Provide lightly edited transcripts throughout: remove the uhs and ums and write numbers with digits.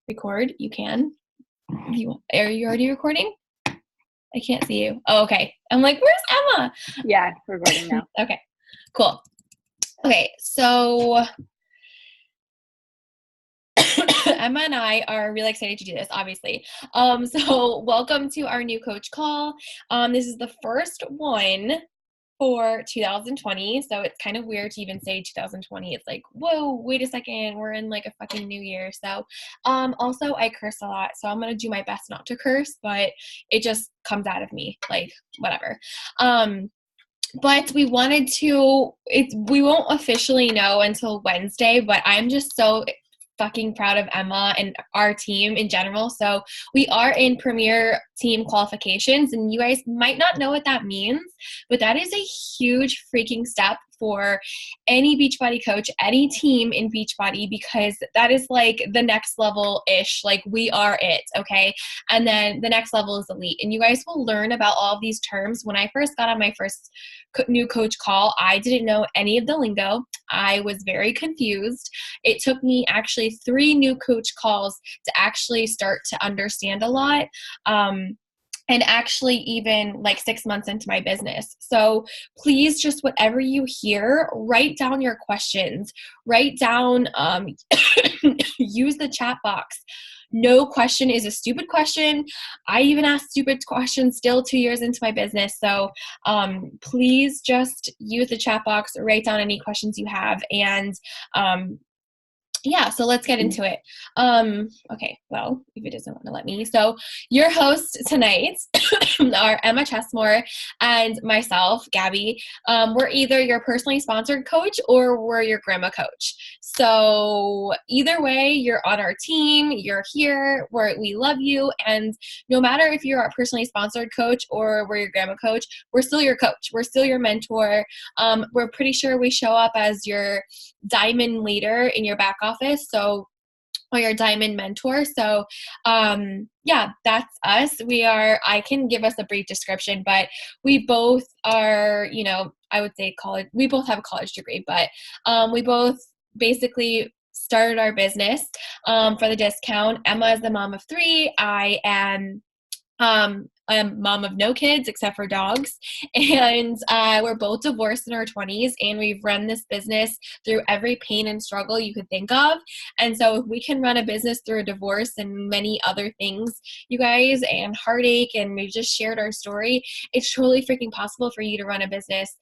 record, you can. Are you already recording? I can't see you. Oh, okay. I'm like, where's Emma? Yeah, recording now. Okay, cool. Okay, so Emma and I are really excited to do this, obviously. So welcome to our new coach call. This is the first one for 2020, so it's kind of weird to even say 2020. It's like, whoa, wait a second, we're in like a fucking new year. So also I curse a lot, so I'm gonna do my best not to curse, but it just comes out of me, like whatever. But we wanted to, we won't officially know until Wednesday, but I'm just so fucking proud of Emma and our team in general. So we are in Premier Team qualifications, and you guys might not know what that means, but that is a huge freaking step for any Beachbody coach, any team in Beachbody, because that is like the next level-ish. Like, we are it, okay? And then the next level is elite. And you guys will learn about all of these terms. When I first got on my first new coach call, I didn't know any of the lingo. I was very confused. It took me actually 3 new coach calls to actually start to understand a lot. And actually even like 6 months into my business. So please, just whatever you hear, write down your questions, write down, use the chat box. No question is a stupid question. I even ask stupid questions still 2 years into my business. So please just use the chat box, write down any questions you have, and yeah, so let's get into it. Okay, well, if it doesn't want to let me. So your hosts tonight are Emma Chesmore and myself, Gabby. We're either your personally sponsored coach or we're your grandma coach. So either way, you're on our team, you're here, we love you. And no matter if you're our personally sponsored coach or we're your grandma coach, we're still your coach. We're still your mentor. We're pretty sure we show up as your diamond leader in your back office, or your diamond mentor. So yeah, that's us. I can give us a brief description, but we both are, I would say college, we both have a college degree, but we both basically started our business for the discount. Emma is the mom of 3. I am I'm mom of no kids except for dogs, and we're both divorced in our 20s, and we've run this business through every pain and struggle you could think of. And so if we can run a business through a divorce and many other things, you guys, and heartache, and we've just shared our story, it's truly freaking possible for you to run a business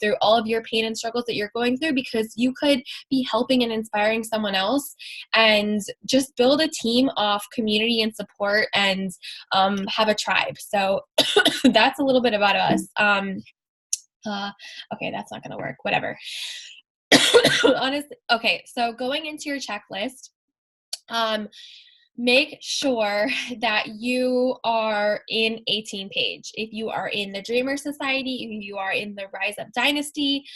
through all of your pain and struggles that you're going through, because you could be helping and inspiring someone else and just build a team of community and support, and have a tribe. So that's a little bit about us. Okay, that's not gonna work. Whatever. Honestly, okay, so going into your checklist, make sure that you are in a team page. If you are in the Dreamer Society, if you are in the Rise Up Dynasty,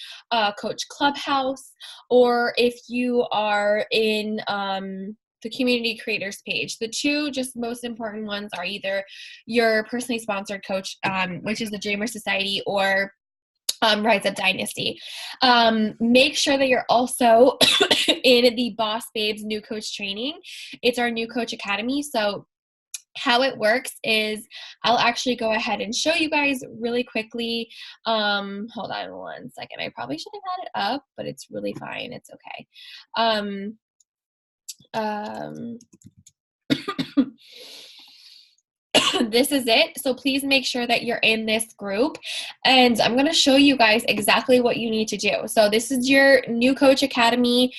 Coach Clubhouse, or if you are in the community creators page. The 2 just most important ones are either your personally sponsored coach, which is the Dreamer Society, or Rise Up Dynasty. Make sure that you're also in the Boss Babes New Coach Training. It's our new coach academy. So how it works is I'll actually go ahead and show you guys really quickly. Hold on one second. I probably should have had it up, but it's really fine. It's okay. This is it. So please make sure that you're in this group, and I'm going to show you guys exactly what you need to do. So this is your new coach academy.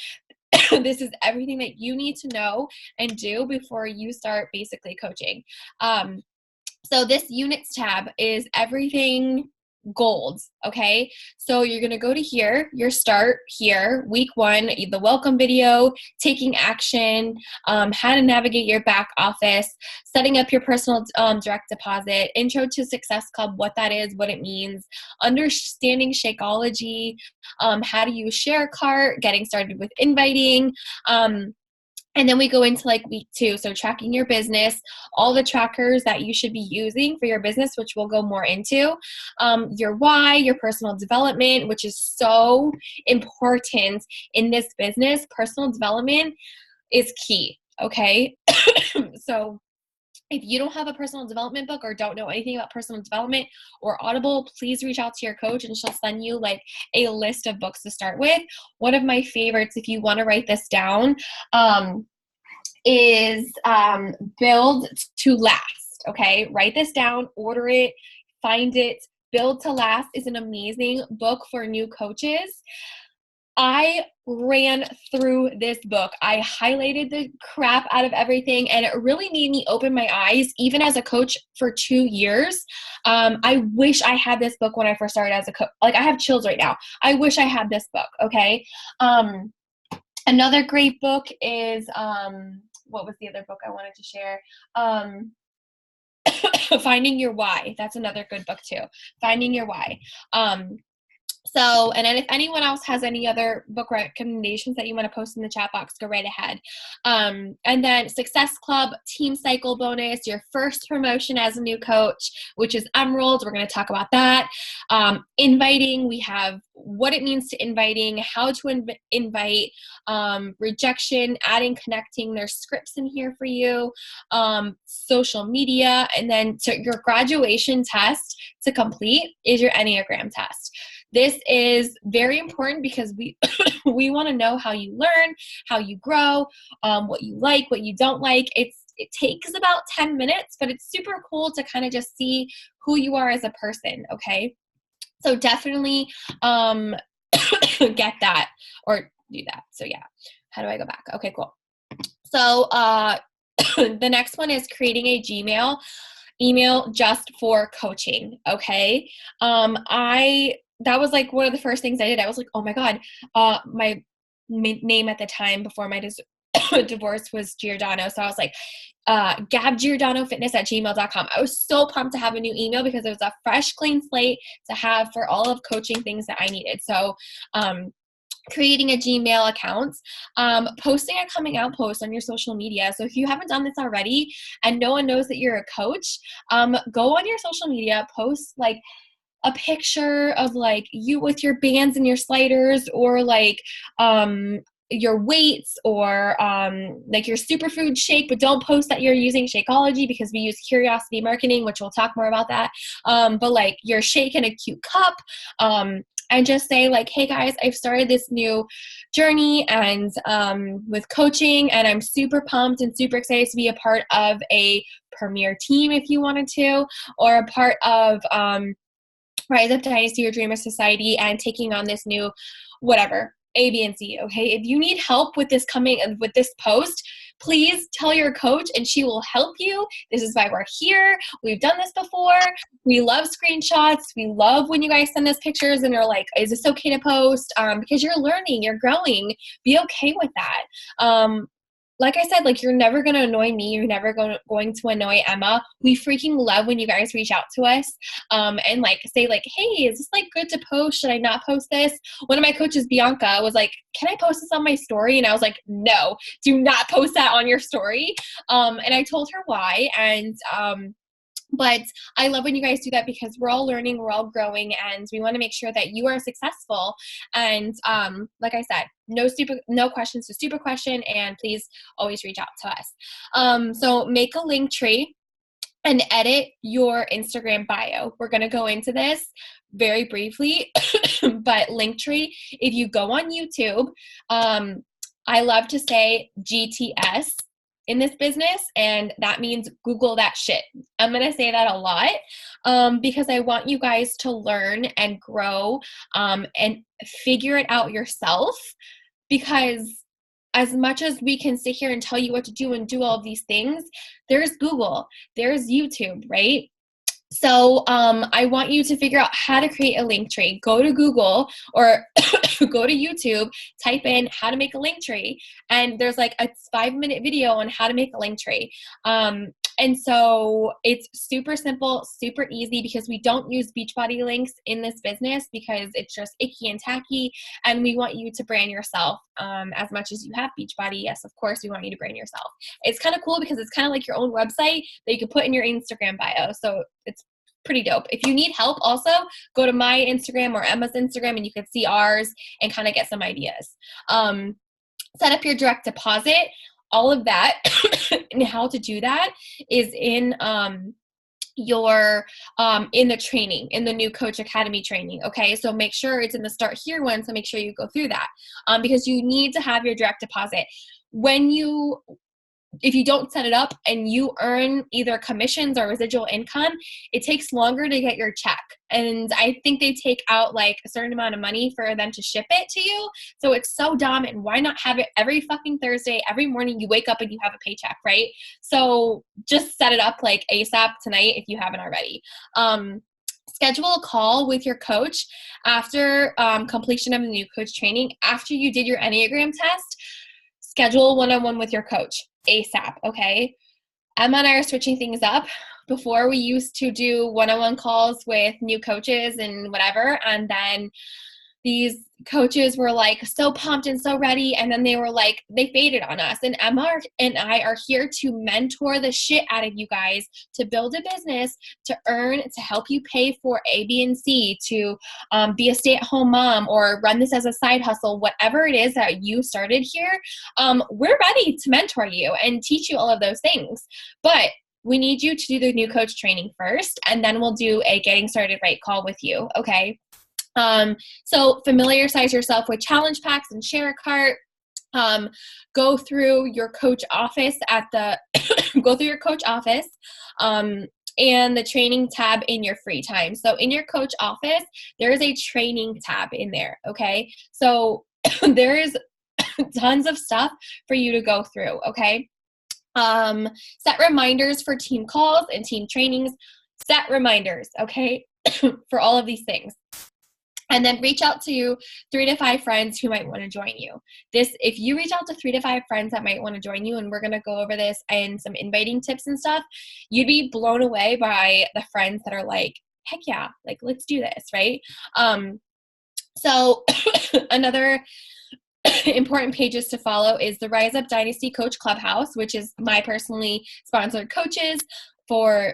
This is everything that you need to know and do before you start basically coaching. So this units tab is everything gold, okay? So you're going to go to here, your start here, week 1, the welcome video, taking action, how to navigate your back office, setting up your personal direct deposit, intro to Success Club, what that is, what it means, understanding Shakeology, how to use Share Cart, getting started with inviting, and then we go into like week 2. So tracking your business, all the trackers that you should be using for your business, which we'll go more into, your why, your personal development, which is so important in this business. Personal development is key. Okay. So if you don't have a personal development book or don't know anything about personal development or Audible, please reach out to your coach and she'll send you like a list of books to start with. One of my favorites, if you want to write this down, is Build to Last. Okay, write this down, order it, find it. Build to Last is an amazing book for new coaches. I ran through this book. I highlighted the crap out of everything, and it really made me open my eyes, even as a coach for 2 years. I wish I had this book when I first started as a coach. Like, I have chills right now. I wish I had this book, okay? Another great book is, what was the other book I wanted to share? Finding Your Why. That's another good book too. Finding Your Why. So, and then if anyone else has any other book recommendations that you want to post in the chat box, go right ahead. And then Success Club, Team Cycle bonus, your first promotion as a new coach, which is Emerald. We're going to talk about that. Inviting, we have what it means to inviting, how to invite, rejection, adding, connecting. There's scripts in here for you, social media, and then your graduation test to complete is your Enneagram test. This is very important because we we want to know how you learn, how you grow, what you like, what you don't like. It takes about 10 minutes, but it's super cool to kind of just see who you are as a person, okay? So definitely get that or do that. So yeah, how do I go back? Okay, cool. So the next one is creating a Gmail email just for coaching, okay? That was like one of the first things I did. I was like, oh my God, my name at the time before my divorce was Giordano. So I was like, gabgiordanofitness@gmail.com. I was so pumped to have a new email because it was a fresh, clean slate to have for all of coaching things that I needed. So, creating a Gmail account, posting a coming out post on your social media. So if you haven't done this already and no one knows that you're a coach, go on your social media, post like a picture of like you with your bands and your sliders, or like your weights, or like your superfood shake, but don't post that you're using Shakeology because we use curiosity marketing, which we'll talk more about that. But like your shake in a cute cup, and just say like, hey guys, I've started this new journey and with coaching, and I'm super pumped and super excited to be a part of a premier team if you wanted to, or a part of Rise Up Dynasty or Dreamer Society and taking on this new whatever, A, B, and C, okay? If you need help with this post, please tell your coach and she will help you. This is why we're here. We've done this before. We love screenshots. We love when you guys send us pictures and you're like, is this okay to post? Because you're learning, you're growing. Be okay with that. Like I said, like, you're never going to annoy me. You're never going to annoy Emma. We freaking love when you guys reach out to us and like say like, hey, is this like good to post? Should I not post this? One of my coaches, Bianca, was like, can I post this on my story? And I was like, no, do not post that on your story. And I told her why. And but I love when you guys do that because we're all learning, we're all growing, and we want to make sure that you are successful. And like I said, no questions to stupid question, and please always reach out to us. So make a link tree and edit your Instagram bio. We're going to go into this very briefly, but Linktree, if you go on YouTube, I love to say GTS in this business, and that means Google that shit. I'm going to say that a lot because I want you guys to learn and grow and figure it out yourself, because as much as we can sit here and tell you what to do and do all of these things, there's Google, there's YouTube, right? So I want you to figure out how to create a link tree. Go to Google or go to YouTube, type in how to make a link tree, and there's like a 5-minute video on how to make a link tree. And so it's super simple, super easy, because we don't use Beachbody links in this business because it's just icky and tacky, and we want you to brand yourself as much as you have Beachbody. Yes, of course, we want you to brand yourself. It's kind of cool because it's kind of like your own website that you can put in your Instagram bio. So it's pretty dope. If you need help also, go to my Instagram or Emma's Instagram and you can see ours and kind of get some ideas. Set up your direct deposit. all of that and how to do that is in your in the training, in the new Coach Academy training. Okay, so make sure it's in the Start Here one, so make sure you go through that, because you need to have your direct deposit. If you don't set it up and you earn either commissions or residual income, it takes longer to get your check. And I think they take out like a certain amount of money for them to ship it to you. So it's so dumb. And why not have it every fucking Thursday, every morning you wake up and you have a paycheck, right? So just set it up like ASAP tonight if you haven't already. Schedule a call with your coach after completion of the new coach training. After you did your Enneagram test, schedule a one-on-one with your coach ASAP, okay? Emma and I are switching things up. Before, we used to do one-on-one calls with new coaches and whatever, and then these coaches were like so pumped and so ready, and then they were like, they faded on us. And Emma and I are here to mentor the shit out of you guys to build a business, to earn, to help you pay for A, B, and C, to be a stay-at-home mom or run this as a side hustle, whatever it is that you started here. We're ready to mentor you and teach you all of those things. But we need you to do the new coach training first, and then we'll do a getting started right call with you, okay? So familiarize yourself with challenge packs and share a cart. Go through your coach office go through your coach office, and the training tab in your free time. So in your coach office, there is a training tab in there. Okay. So there is tons of stuff for you to go through. Okay. Set reminders for team calls and team trainings, set reminders. Okay. For all of these things. And then reach out to 3 to 5 friends who might want to join you. If you reach out to 3 to 5 friends that might want to join you, and we're going to go over this and some inviting tips and stuff, you'd be blown away by the friends that are like, heck yeah, like, let's do this, right? So another important pages to follow is the Rise Up Dynasty Coach Clubhouse, which is my personally sponsored coaches for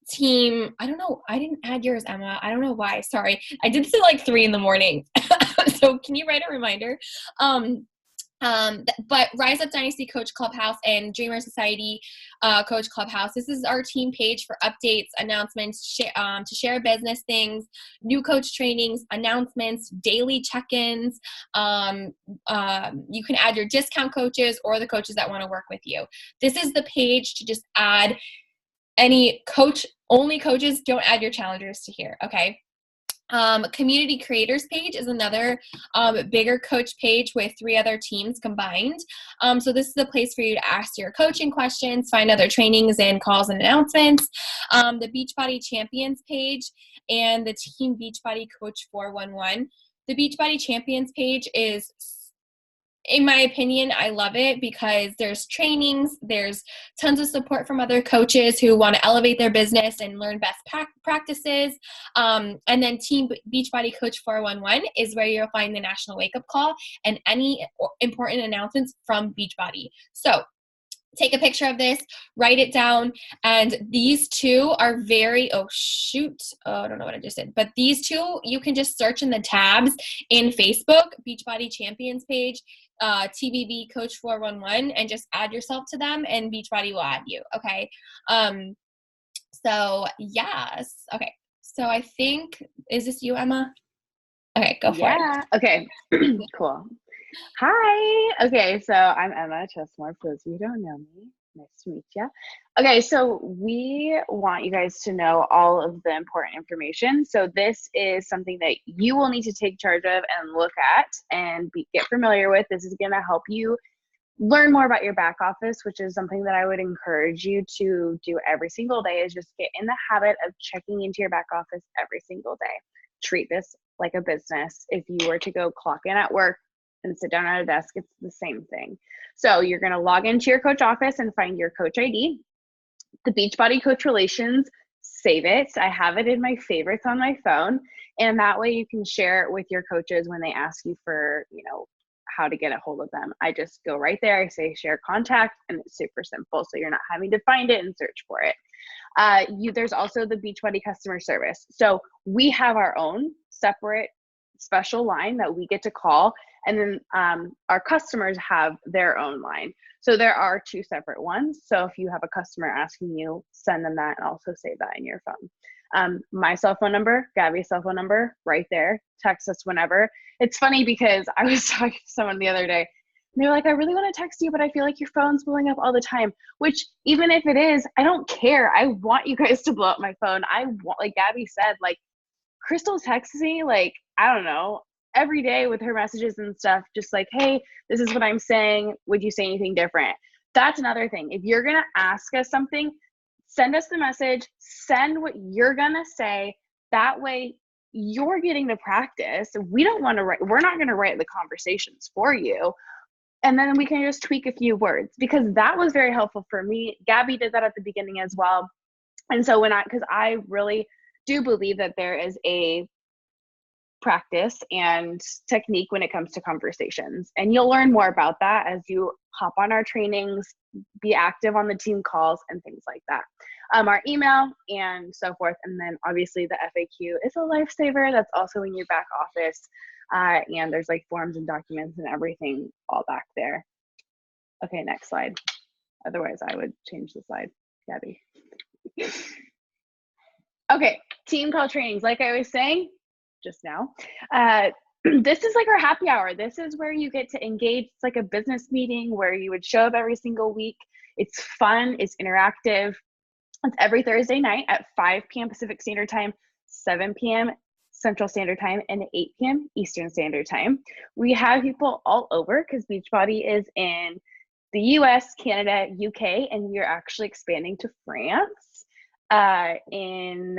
team. I don't know. I didn't add yours, Emma. I don't know why. Sorry. I did this at like 3 a.m. So can you write a reminder? But Rise Up Dynasty Coach Clubhouse and Dreamer Society Coach Clubhouse. This is our team page for updates, announcements, to share business things, new coach trainings, announcements, daily check-ins. You can add your discount coaches or the coaches that want to work with you. This is the page to just add any only coaches. Don't add your challengers to here, okay? Community creators page is another bigger coach page with 3 other teams combined. So this is a place for you to ask your coaching questions, find other trainings and calls and announcements. The Beachbody Champions page and the Team Beachbody Coach 411. The Beachbody Champions page is, in my opinion, I love it because there's trainings, there's tons of support from other coaches who want to elevate their business and learn best practices. And then Team Beachbody Coach 411 is where you'll find the National Wake Up Call and any important announcements from Beachbody. So take a picture of this, write it down, and these 2 are I don't know what I just did, but these 2, you can just search in the tabs in Facebook, Beachbody Champions page, TBB Coach 411, and just add yourself to them, and Beachbody will add you, okay? So, yes. Okay, so I think, is this you, Emma? Okay, go for it. Okay, cool. Hi. Okay, so I'm Emma Chesmore, for those of you who don't know me. Nice to meet you. Okay, so we want you guys to know all of the important information. So this is something that you will need to take charge of and look at and get familiar with. This is going to help you learn more about your back office, which is something that I would encourage you to do every single day, is just get in the habit of checking into your back office every single day. Treat this like a business. If you were to go clock in at work and sit down at a desk, it's the same thing. So you're going to log into your coach office and find your coach ID. The Beachbody Coach Relations, save it. I have it in my favorites on my phone. And that way you can share it with your coaches when they ask you for, how to get a hold of them. I just go right there. I say share contact, and it's super simple. So you're not having to find it and search for it. There's also the Beachbody customer service. So we have our own separate special line that we get to call, and then our customers have their own line. So there are two separate ones. So if you have a customer asking you, send them that and also save that in your phone. My cell phone number, Gabby's cell phone number, right there. Text us whenever. It's funny because I was talking to someone the other day, and they were like, I really want to text you, but I feel like your phone's blowing up all the time, which even if it is, I don't care. I want you guys to blow up my phone. I want, like Gabby said, like Crystal texts me, like, I don't know, every day with her messages and stuff, just like, hey, this is what I'm saying. Would you say anything different? That's another thing. If you're going to ask us something, send us the message, send what you're going to say. That way you're getting the practice. We don't want to write, we're not going to write the conversations for you. And then we can just tweak a few words, because that was very helpful for me. Gabby did that at the beginning as well. And so because I really do believe that there is a practice and technique when it comes to conversations. And you'll learn more about that as you hop on our trainings, be active on the team calls and things like that. Our email and so forth. And then obviously the FAQ is a lifesaver. That's also in your back office. And there's like forms and documents and everything all back there. Okay, next slide. Otherwise I would change the slide, Gabby. Okay, team call trainings. Like I was saying just now, this is like our happy hour. This is where you get to engage. It's like a business meeting where you would show up every single week. It's fun, it's interactive. It's every Thursday night at 5 p.m. Pacific Standard Time, 7 p.m. Central Standard Time, and 8 p.m. Eastern Standard Time. We have people all over because Beachbody is in the US, Canada, UK, and we are actually expanding to France in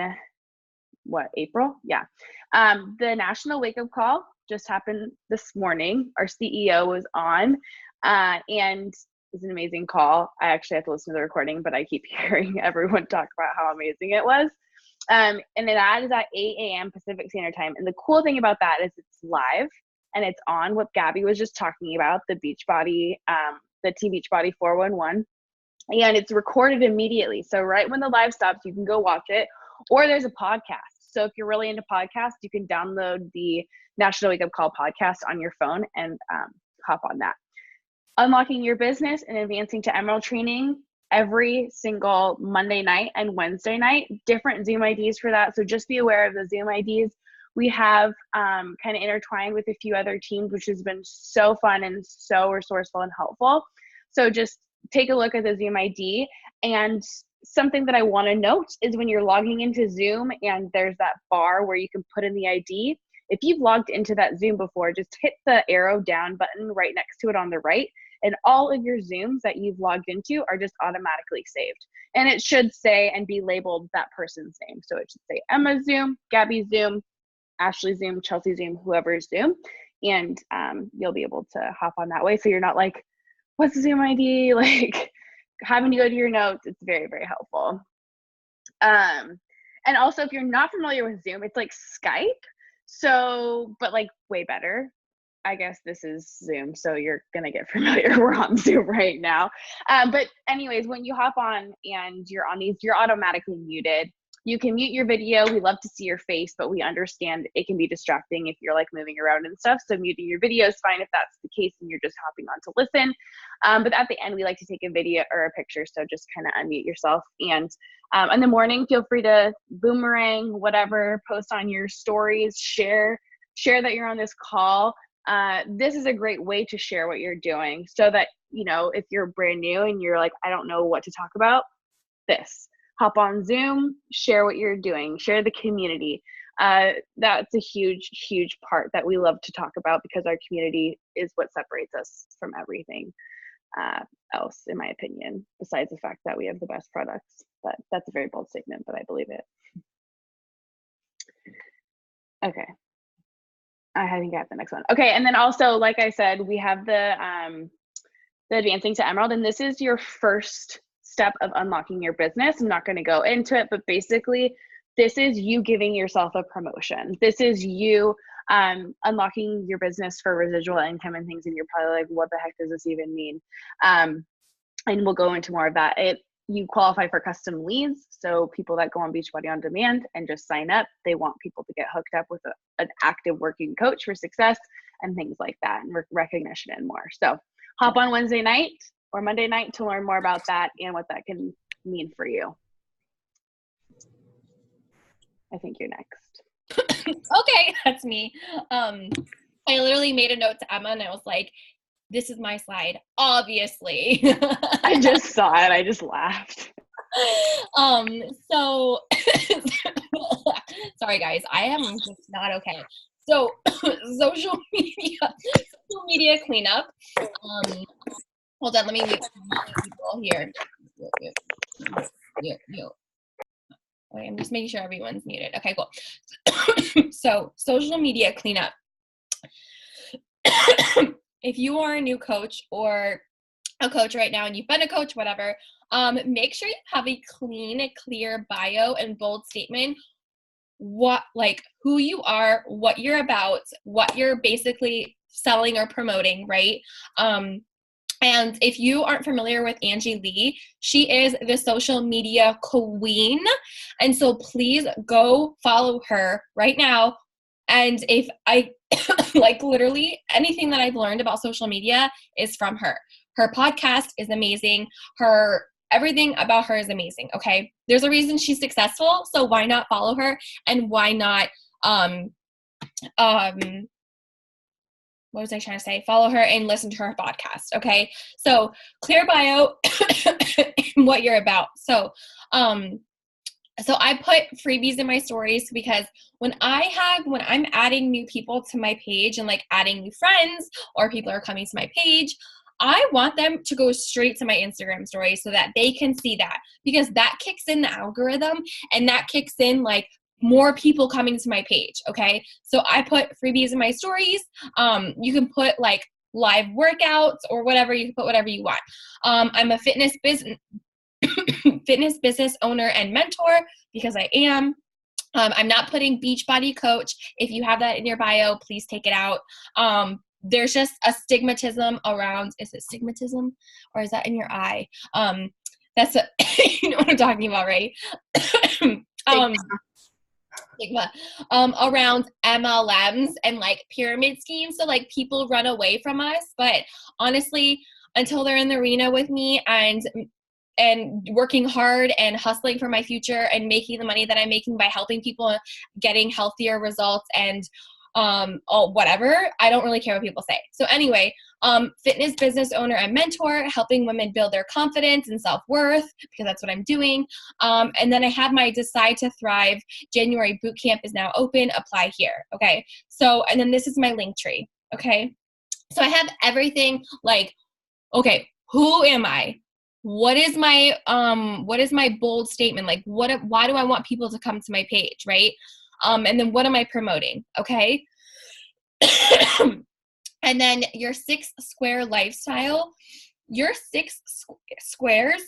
April? Yeah. The National Wake Up Call just happened this morning. Our CEO was on, and it was an amazing call. I actually have to listen to the recording, but I keep hearing everyone talk about how amazing it was. And that is at 8 a.m. Pacific Standard Time. And the cool thing about that is it's live and it's on what Gabby was just talking about, the Beachbody, the Team Beachbody 411. And it's recorded immediately. So right when the live stops, you can go watch it, or there's a podcast. So if you're really into podcasts, you can download the National Wake Up Call podcast on your phone and hop on that. Unlocking your business and advancing to Emerald training every single Monday night and Wednesday night, different Zoom IDs for that. So just be aware of the Zoom IDs. We have kind of intertwined with a few other teams, which has been so fun and so resourceful and helpful. So just take a look at the Zoom ID. And something that I want to note is when you're logging into Zoom and there's that bar where you can put in the ID, if you've logged into that Zoom before, just hit the arrow down button right next to it on the right, and all of your Zooms that you've logged into are just automatically saved. And it should say and be labeled that person's name. So it should say Emma's Zoom, Gabby's Zoom, Ashley's Zoom, Chelsea's Zoom, whoever's Zoom. And you'll be able to hop on that way. So you're not like, what's the Zoom ID? Like having to go to your notes. It's very, very helpful. And also if you're not familiar with Zoom, it's like Skype. So, but like way better. I guess this is Zoom, so you're gonna get familiar. We're on Zoom right now. But anyways, when you hop on and you're on these, you're automatically muted. You can mute your video. We love to see your face, but we understand it can be distracting if you're like moving around and stuff. So muting your video is fine if that's the case and you're just hopping on to listen. But at the end, we like to take a video or a picture. So just kind of unmute yourself. And in the morning, feel free to boomerang, whatever, post on your stories, share that you're on this call. This is a great way to share what you're doing so that, you know, if you're brand new and you're like, I don't know what to talk about, hop on Zoom, share what you're doing, share the community. That's a huge, huge part that we love to talk about because our community is what separates us from everything else, in my opinion, besides the fact that we have the best products. But that's a very bold statement, but I believe it. Okay. I hadn't got the next one. Okay, and then also, like I said, we have the Advancing to Emerald, and this is your first step of unlocking your business. I'm not going to go into it, but basically, this is you giving yourself a promotion. This is you unlocking your business for residual income and things, and you're probably like, what the heck does this even mean? And we'll go into more of that. you qualify for custom leads. So people that go on Beachbody On Demand and just sign up, they want people to get hooked up with an active working coach for success and things like that, and recognition and more. So hop on Wednesday night or Monday night to learn more about that and what that can mean for you. I think you're next. Okay, that's me. I literally made a note to Emma and I was like, this is my slide, obviously. I just saw it. I just laughed. So sorry guys, I am just not okay. So social media cleanup. Hold on, let me mute people here. Wait, I'm just making sure everyone's muted. Okay, cool. So social media cleanup. If you are a new coach or a coach right now and you've been a coach, whatever, make sure you have a clean, clear bio and bold statement. Who you are, what you're about, what you're basically selling or promoting, right? And if you aren't familiar with Angie Lee, she is the social media queen. And so please go follow her right now. And if I like literally anything that I've learned about social media is from her. Her podcast is amazing. Everything about her is amazing. Okay. There's a reason she's successful. So why not follow her? And why not, what was I trying to say? Follow her and listen to her podcast. Okay. So clear bio and what you're about. So I put freebies in my stories because when I'm adding new people to my page and like adding new friends or people are coming to my page, I want them to go straight to my Instagram story so that they can see that, because that kicks in the algorithm and that kicks in like more people coming to my page. Okay. So I put freebies in my stories. You can put like live workouts or whatever. You can put whatever you want. I'm a fitness business owner and mentor because I am. I'm not putting Beachbody coach. If you have that in your bio, please take it out. There's just a stigmatism around, is it stigmatism or is that in your eye? You know what I'm talking about, right? Stigma around MLMs and like pyramid schemes. So like people run away from us, but honestly, until they're in the arena with me and working hard and hustling for my future and making the money that I'm making by helping people getting healthier results and whatever, I don't really care what people say. So anyway, fitness business owner and mentor, helping women build their confidence and self-worth, because that's what I'm doing. And then I have my Decide to Thrive January boot camp is now open. Apply here. Okay. So, and then this is my link tree. Okay. So I have everything like, okay, who am I? What is my bold statement? Like why do I want people to come to my page? Right. And then what am I promoting? Okay. And then your 6 square lifestyle, your 6 squares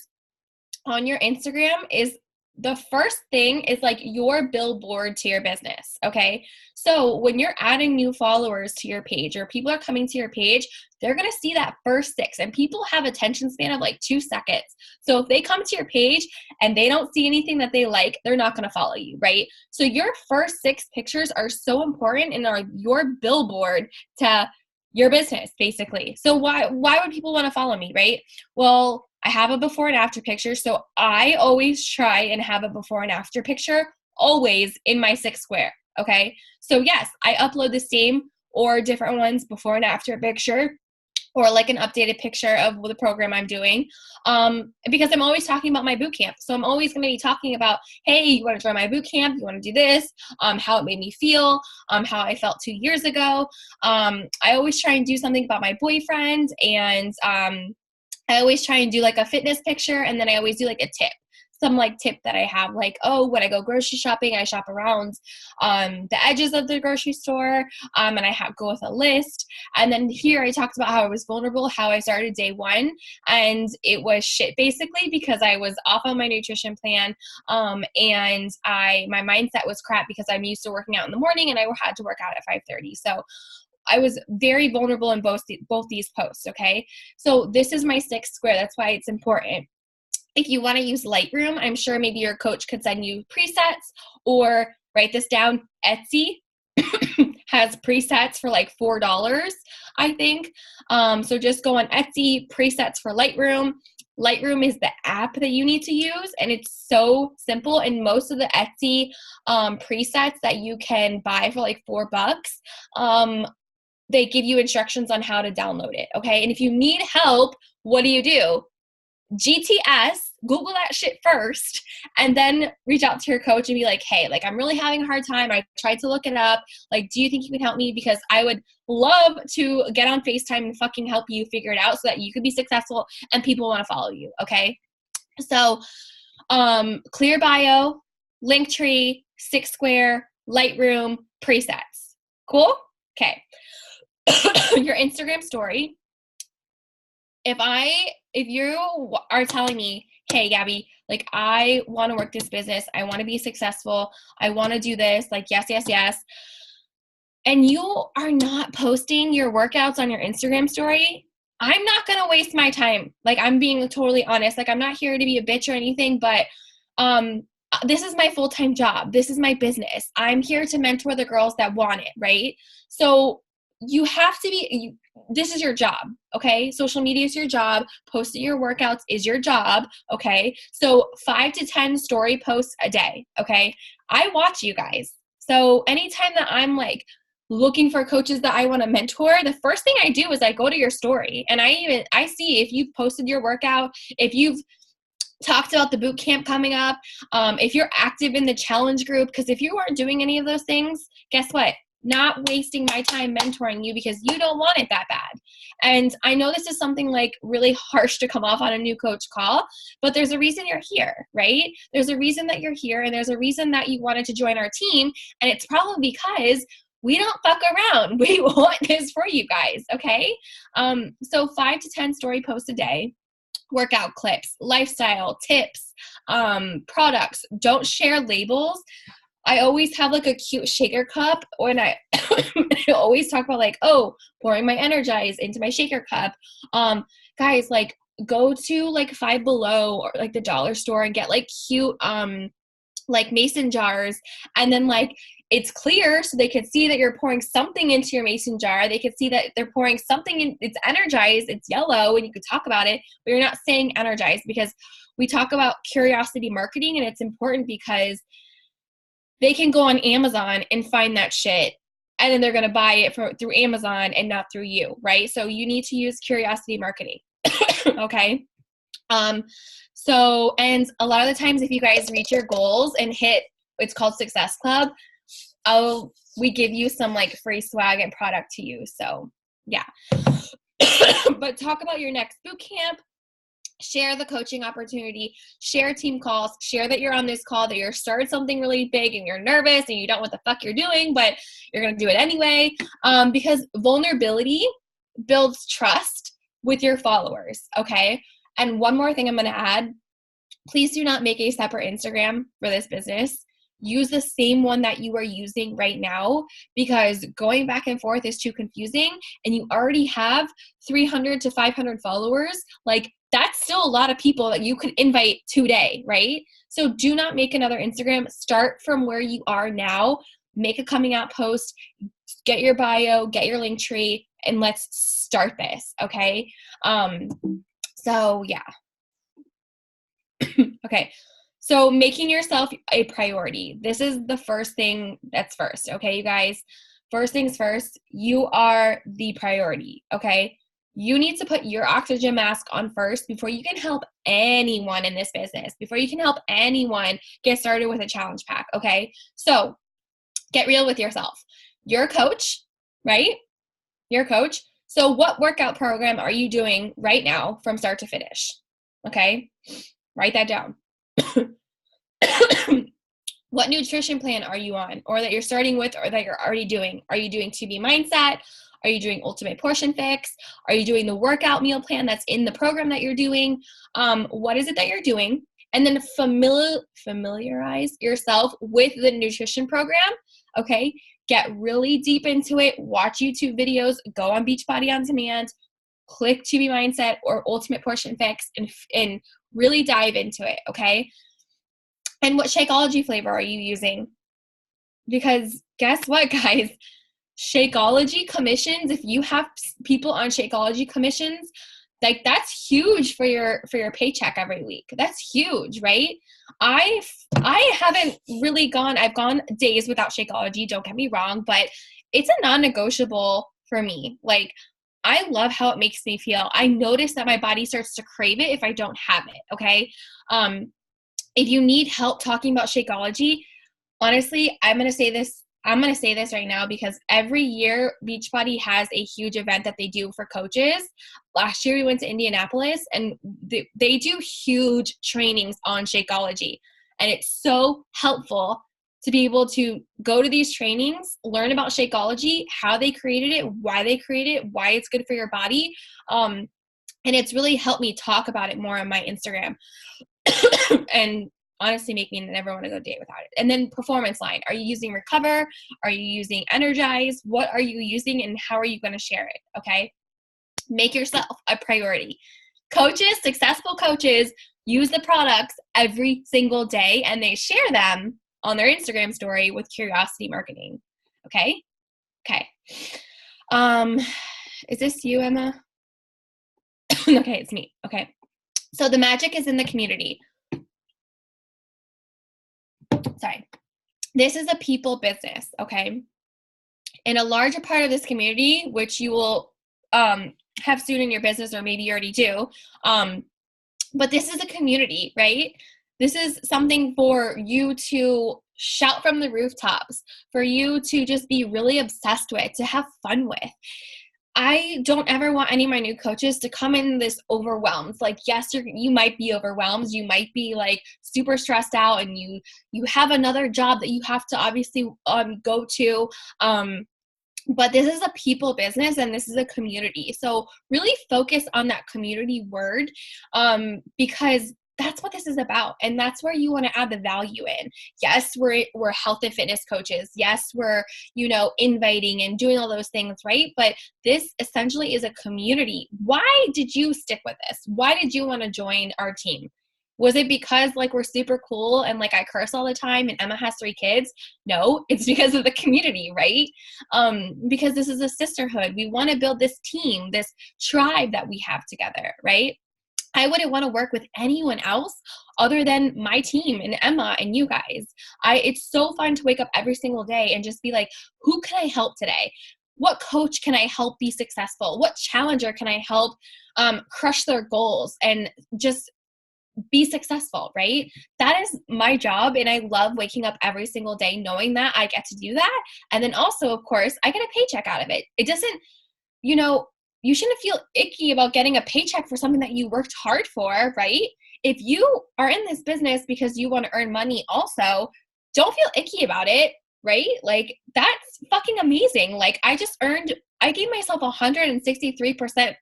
on your Instagram is the first thing is like your billboard to your business. Okay. So when you're adding new followers to your page or people are coming to your page, they're going to see that first 6, and people have attention span of like 2 seconds. So if they come to your page and they don't see anything that they like, they're not going to follow you. Right. So your first 6 pictures are so important and are your billboard to your business basically. So why would people want to follow me? Right. Well, I have a before and after picture. So I always try and have a before and after picture always in my 6 square. Okay. So yes, I upload the same or different ones before and after picture, or like an updated picture of the program I'm doing. Because I'm always talking about my boot camp. So I'm always going to be talking about, hey, you want to join my boot camp? You want to do this? How it made me feel, how I felt 2 years ago. I always try and do something about my boyfriend, and I always try and do like a fitness picture, and then I always do like a tip. Some like tip that I have, like, oh, when I go grocery shopping, I shop around the edges of the grocery store, and I go with a list. And then here I talked about how I was vulnerable, how I started day 1, and it was shit basically because I was off on my nutrition plan, and my mindset was crap because I'm used to working out in the morning and I had to work out at 5:30. So I was very vulnerable in both these posts. Okay, so this is my 6 square. That's why it's important. if you want to use Lightroom, I'm sure maybe your coach could send you presets, or write this down. Etsy has presets for like $4, I think. So just go on Etsy, presets for Lightroom. Lightroom is the app that you need to use, and it's so simple. And most of the Etsy presets that you can buy for like $4, they give you instructions on how to download it, okay? And if you need help, what do? GTS, Google that shit first, and then reach out to your coach and be like, hey, like, I'm really having a hard time. I tried to look it up. Like, do you think you can help me? Because I would love to get on FaceTime and fucking help you figure it out so that you could be successful and people want to follow you, okay? So, clear bio, Linktree, 6Square, Lightroom, presets. Cool? Okay. Your Instagram story. If you are telling me, hey, Gabby, like, I want to work this business, I want to be successful, I want to do this, like, yes, yes, yes, and you are not posting your workouts on your Instagram story, I'm not going to waste my time. Like, I'm being totally honest. Like, I'm not here to be a bitch or anything, but this is my full-time job. This is my business. I'm here to mentor the girls that want it, right? So you have to be, this is your job, okay? Social media is your job. Posting your workouts is your job, okay? So 5 to 10 story posts a day, okay? I watch you guys. So anytime that I'm like looking for coaches that I want to mentor, the first thing I do is I go to your story, and I see if you've posted your workout, if you've talked about the boot camp coming up, if you're active in the challenge group, because if you aren't doing any of those things, guess what? Not wasting my time mentoring you because you don't want it that bad. And I know this is something like really harsh to come off on a new coach call, but there's a reason you're here, right? There's a reason that you're here, and there's a reason that you wanted to join our team, and it's probably because we don't fuck around. We want this for you guys, okay? So 5 to 10 story posts a day, workout clips, lifestyle tips, products. Don't share labels. I always have like a cute shaker cup when I always talk about like, oh, pouring my Energize into my shaker cup. Guys, like, go to like Five Below or like the dollar store and get like cute like mason jars, and then like it's clear so they could see that you're pouring something into your mason jar. They could see that they're pouring something in, it's energized, it's yellow, and you could talk about it, but you're not saying energized, because we talk about curiosity marketing, and it's important because they can go on Amazon and find that shit, and then they're going to buy it through Amazon and not through you, right? So you need to use curiosity marketing. Okay. So, and a lot of the times if you guys reach your goals and hit, it's called Success Club, we give you some like free swag and product to use. So yeah. But talk about your next boot camp, share the coaching opportunity, share team calls, share that you're on this call, that you're starting something really big and you're nervous and you don't know what the fuck you're doing, but you're going to do it anyway. Because vulnerability builds trust with your followers. Okay. And one more thing I'm going to add, please do not make a separate Instagram for this business. Use the same one that you are using right now, because going back and forth is too confusing, and you already have 300 to 500 followers. Like, that's still a lot of people that you could invite today, right? So do not make another Instagram. Start from where you are now. Make a coming out post, get your bio, get your link tree, and let's start this, okay? So yeah. Okay. So making yourself a priority. This is the first thing that's first, okay, you guys? First things first, you are the priority, okay? You need to put your oxygen mask on first before you can help anyone in this business, before you can help anyone get started with a challenge pack, okay? So get real with yourself. You're a coach, right? You're a coach. So what workout program are you doing right now from start to finish? Okay? Write that down. What nutrition plan are you on, or that you're starting with, or that you're already doing? Are you doing 2B mindset? Are you doing ultimate portion fix? Are you doing the workout meal plan that's in the program that you're doing? What is it that you're doing? And then familiarize yourself with the nutrition program, okay? Get really deep into it. Watch YouTube videos. Go on Beachbody On Demand. Click 2B Mindset or Ultimate Portion Fix and Really dive into it, okay? And what Shakeology flavor are you using? Because guess what, guys? Shakeology commissions, if you have people on Shakeology commissions, like that's huge for your paycheck every week. That's huge, right? I haven't really I've gone days without Shakeology, don't get me wrong, but it's a non-negotiable for me. Like, I love how it makes me feel. I notice that my body starts to crave it if I don't have it, okay? If you need help talking about Shakeology, honestly, I'm going to say this right now because every year Beachbody has a huge event that they do for coaches. Last year we went to Indianapolis and they do huge trainings on Shakeology. And it's so helpful to be able to go to these trainings, learn about Shakeology, how they created it, why it's good for your body. And it's really helped me talk about it more on my Instagram. And honestly make me never want to go a day without it. And then performance line. Are you using Recover? Are you using Energize? What are you using and how are you going to share it? Okay. Make yourself a priority. Coaches, successful coaches, use the products every single day and they share them on their Instagram story with curiosity marketing. Okay. Okay. Is this you, Emma? Okay, it's me. Okay. So the magic is in the community. Sorry. This is a people business, okay? And a larger part of this community, which you will have soon in your business, or maybe you already do, but this is a community, right? This is something for you to shout from the rooftops, for you to just be really obsessed with, to have fun with. I don't ever want any of my new coaches to come in this overwhelmed. Like, yes, you might be overwhelmed. You might be like super stressed out and you have another job that you have to obviously go to. But this is a people business and this is a community. So really focus on that community word because that's what this is about. And that's where you want to add the value in. Yes, we're health and fitness coaches. Yes, we're, inviting and doing all those things, right? But this essentially is a community. Why did you stick with this? Why did you want to join our team? Was it because like we're super cool and like I curse all the time and Emma has 3 kids? No, it's because of the community, right? Because this is a sisterhood. We want to build this team, this tribe that we have together, right? I wouldn't want to work with anyone else other than my team and Emma and you guys. It's so fun to wake up every single day and just be like, who can I help today? What coach can I help be successful? What challenger can I help crush their goals and just be successful, right? That is my job. And I love waking up every single day knowing that I get to do that. And then also, of course, I get a paycheck out of it. It doesn't, you shouldn't feel icky about getting a paycheck for something that you worked hard for, right? If you are in this business because you want to earn money also, don't feel icky about it, right? Like, that's fucking amazing. Like, I gave myself 163%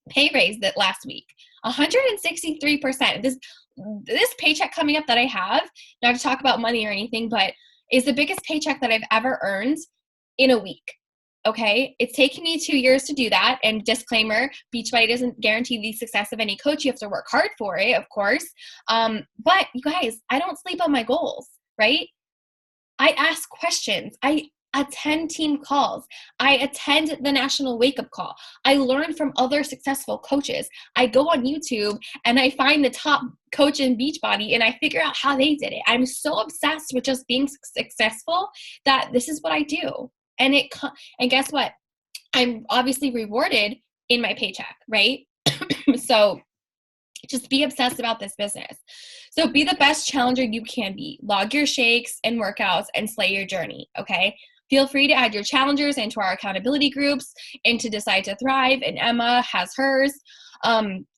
pay raise that last week. 163%. This paycheck coming up that I have, not to talk about money or anything, but is the biggest paycheck that I've ever earned in a week. Okay, it's taken me 2 years to do that. And disclaimer, Beachbody doesn't guarantee the success of any coach. You have to work hard for it, of course. But you guys, I don't sleep on my goals, right? I ask questions. I attend team calls. I attend the national wake-up call. I learn from other successful coaches. I go on YouTube and I find the top coach in Beachbody and I figure out how they did it. I'm so obsessed with just being successful that this is what I do. And guess what? I'm obviously rewarded in my paycheck, right? So just be obsessed about this business. So be the best challenger you can be. Log your shakes and workouts and slay your journey, okay? Feel free to add your challengers into our accountability groups and to Decide to Thrive, and Emma has hers,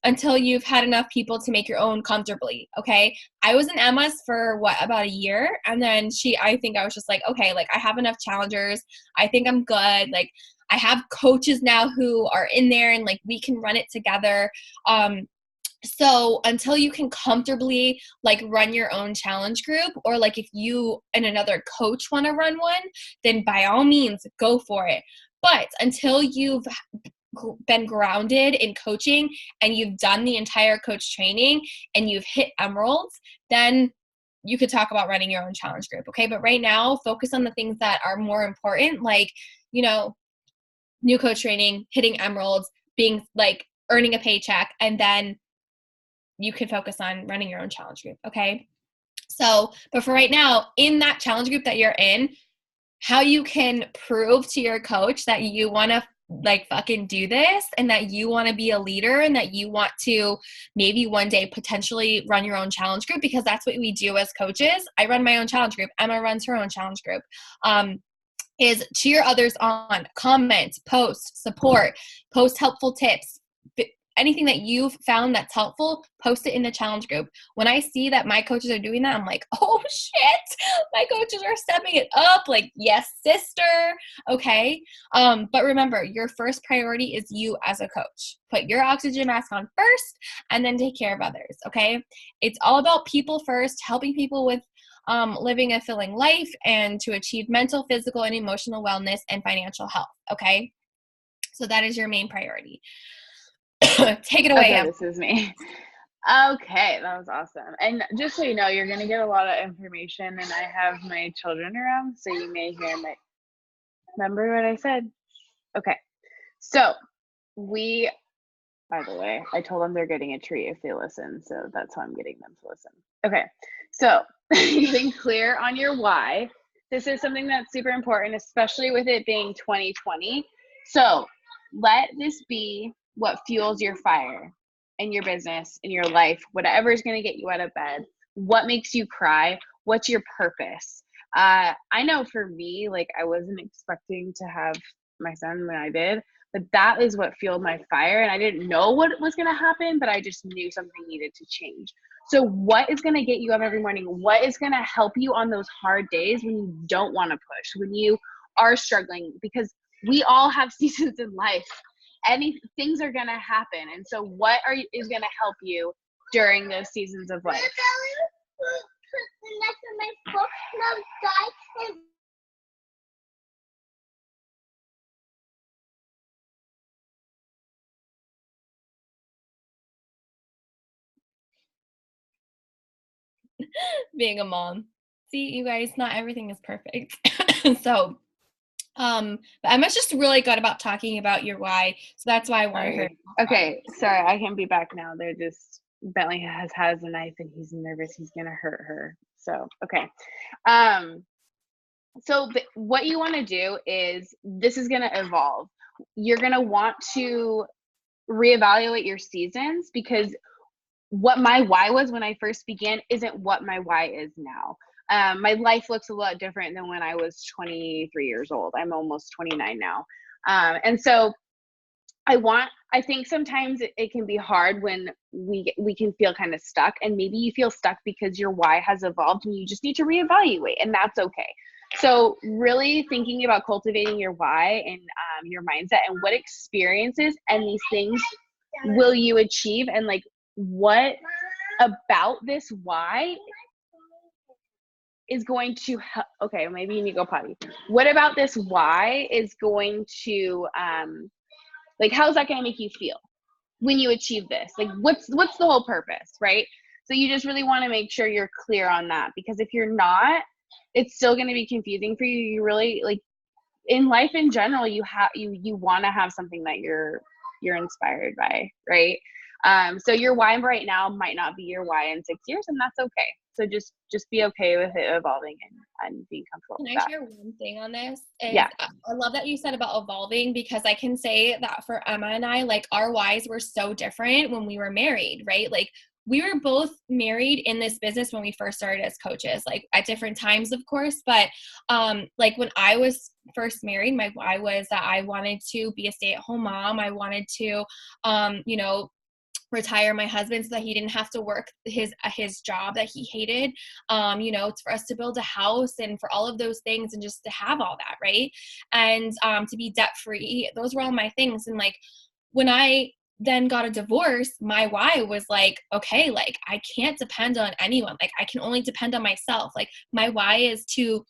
until you've had enough people to make your own comfortably, okay? I was in Emma's for about a year, and then I think I was just like, okay, like I have enough challengers. I think I'm good. Like I have coaches now who are in there and like we can run it together. So until you can comfortably like run your own challenge group, or like if you and another coach want to run one, then by all means go for it. But until you've been grounded in coaching and you've done the entire coach training and you've hit emeralds, then you could talk about running your own challenge group. Okay. But right now, focus on the things that are more important, like, you know, new coach training, hitting emeralds, being like earning a paycheck, and then you can focus on running your own challenge group. Okay. So, but for right now, in that challenge group that you're in, how you can prove to your coach that you want to like fucking do this and that you want to be a leader and that you want to maybe one day potentially run your own challenge group, because that's what we do as coaches. I run my own challenge group. Emma runs her own challenge group. Is cheer others on, comment, post, support, post helpful tips. Anything that you've found that's helpful, post it in the challenge group. When I see that my coaches are doing that, I'm like, oh shit, my coaches are stepping it up. Like, yes, sister. Okay. But remember, your first priority is you as a coach. Put your oxygen mask on first and then take care of others. Okay. It's all about people first, helping people with living a fulfilling life and to achieve mental, physical, and emotional wellness and financial health. Okay. So that is your main priority. Take it away. Okay, this is me. Okay, that was awesome. And just so you know, you're going to get a lot of information, and I have my children around, so you may hear my, remember what I said? Okay, so by the way, I told them they're getting a treat if they listen, so that's how I'm getting them to listen. Okay, so getting clear on your why. This is something that's super important, especially with it being 2020. So let this be what fuels your fire in your business, in your life, whatever is going to get you out of bed. What makes you cry? What's your purpose? I know for me, like, I wasn't expecting to have my son when I did, but that is what fueled my fire. And I didn't know what was going to happen, but I just knew something needed to change. So what is going to get you up every morning? What is going to help you on those hard days when you don't want to push, when you are struggling? Because we all have seasons in life. Things are going to happen. And so what is going to help you during those seasons of life? Being a mom. See, you guys, not everything is perfect. So, but Emma's just really good about talking about your why. So that's why I wanted her. Okay, sorry, I can be back now. They're just, Bentley has a knife and he's nervous he's gonna hurt her. So, okay. So what you want to do is, this is gonna evolve. You're gonna want to reevaluate your seasons, because what my why was when I first began isn't what my why is now. My life looks a lot different than when I was 23 years old. I'm almost 29 now. And so I think sometimes it can be hard when we can feel kind of stuck, and maybe you feel stuck because your why has evolved and you just need to reevaluate, and that's okay. So really thinking about cultivating your why and your mindset, and what experiences and these things will you achieve, and like, what about this why is going to help? Okay, maybe you need to go potty. What about this why is going to like, how's that going to make you feel when you achieve this? Like, what's the whole purpose, right? So you just really want to make sure you're clear on that, because if you're not, it's still going to be confusing for you. You really, like, in life in general, you want to have something that you're inspired by, right? So your why right now might not be your why in 6 years, and that's okay. So just be okay with it evolving and being comfortable with that. Can I share one thing on this? Yeah. I love that you said about evolving, because I can say that for Emma and I, like, our whys were so different when we were married, right? Like, we were both married in this business when we first started as coaches, like at different times, of course. But like, when I was first married, my why was that I wanted to be a stay-at-home mom. I wanted to, retire my husband so that he didn't have to work his job that he hated, for us to build a house and for all of those things, and just to have all that, right? And to be debt free. Those were all my things. And like, when I then got a divorce, my why was like, okay, like, I can't depend on anyone. Like, I can only depend on myself. Like, my why is to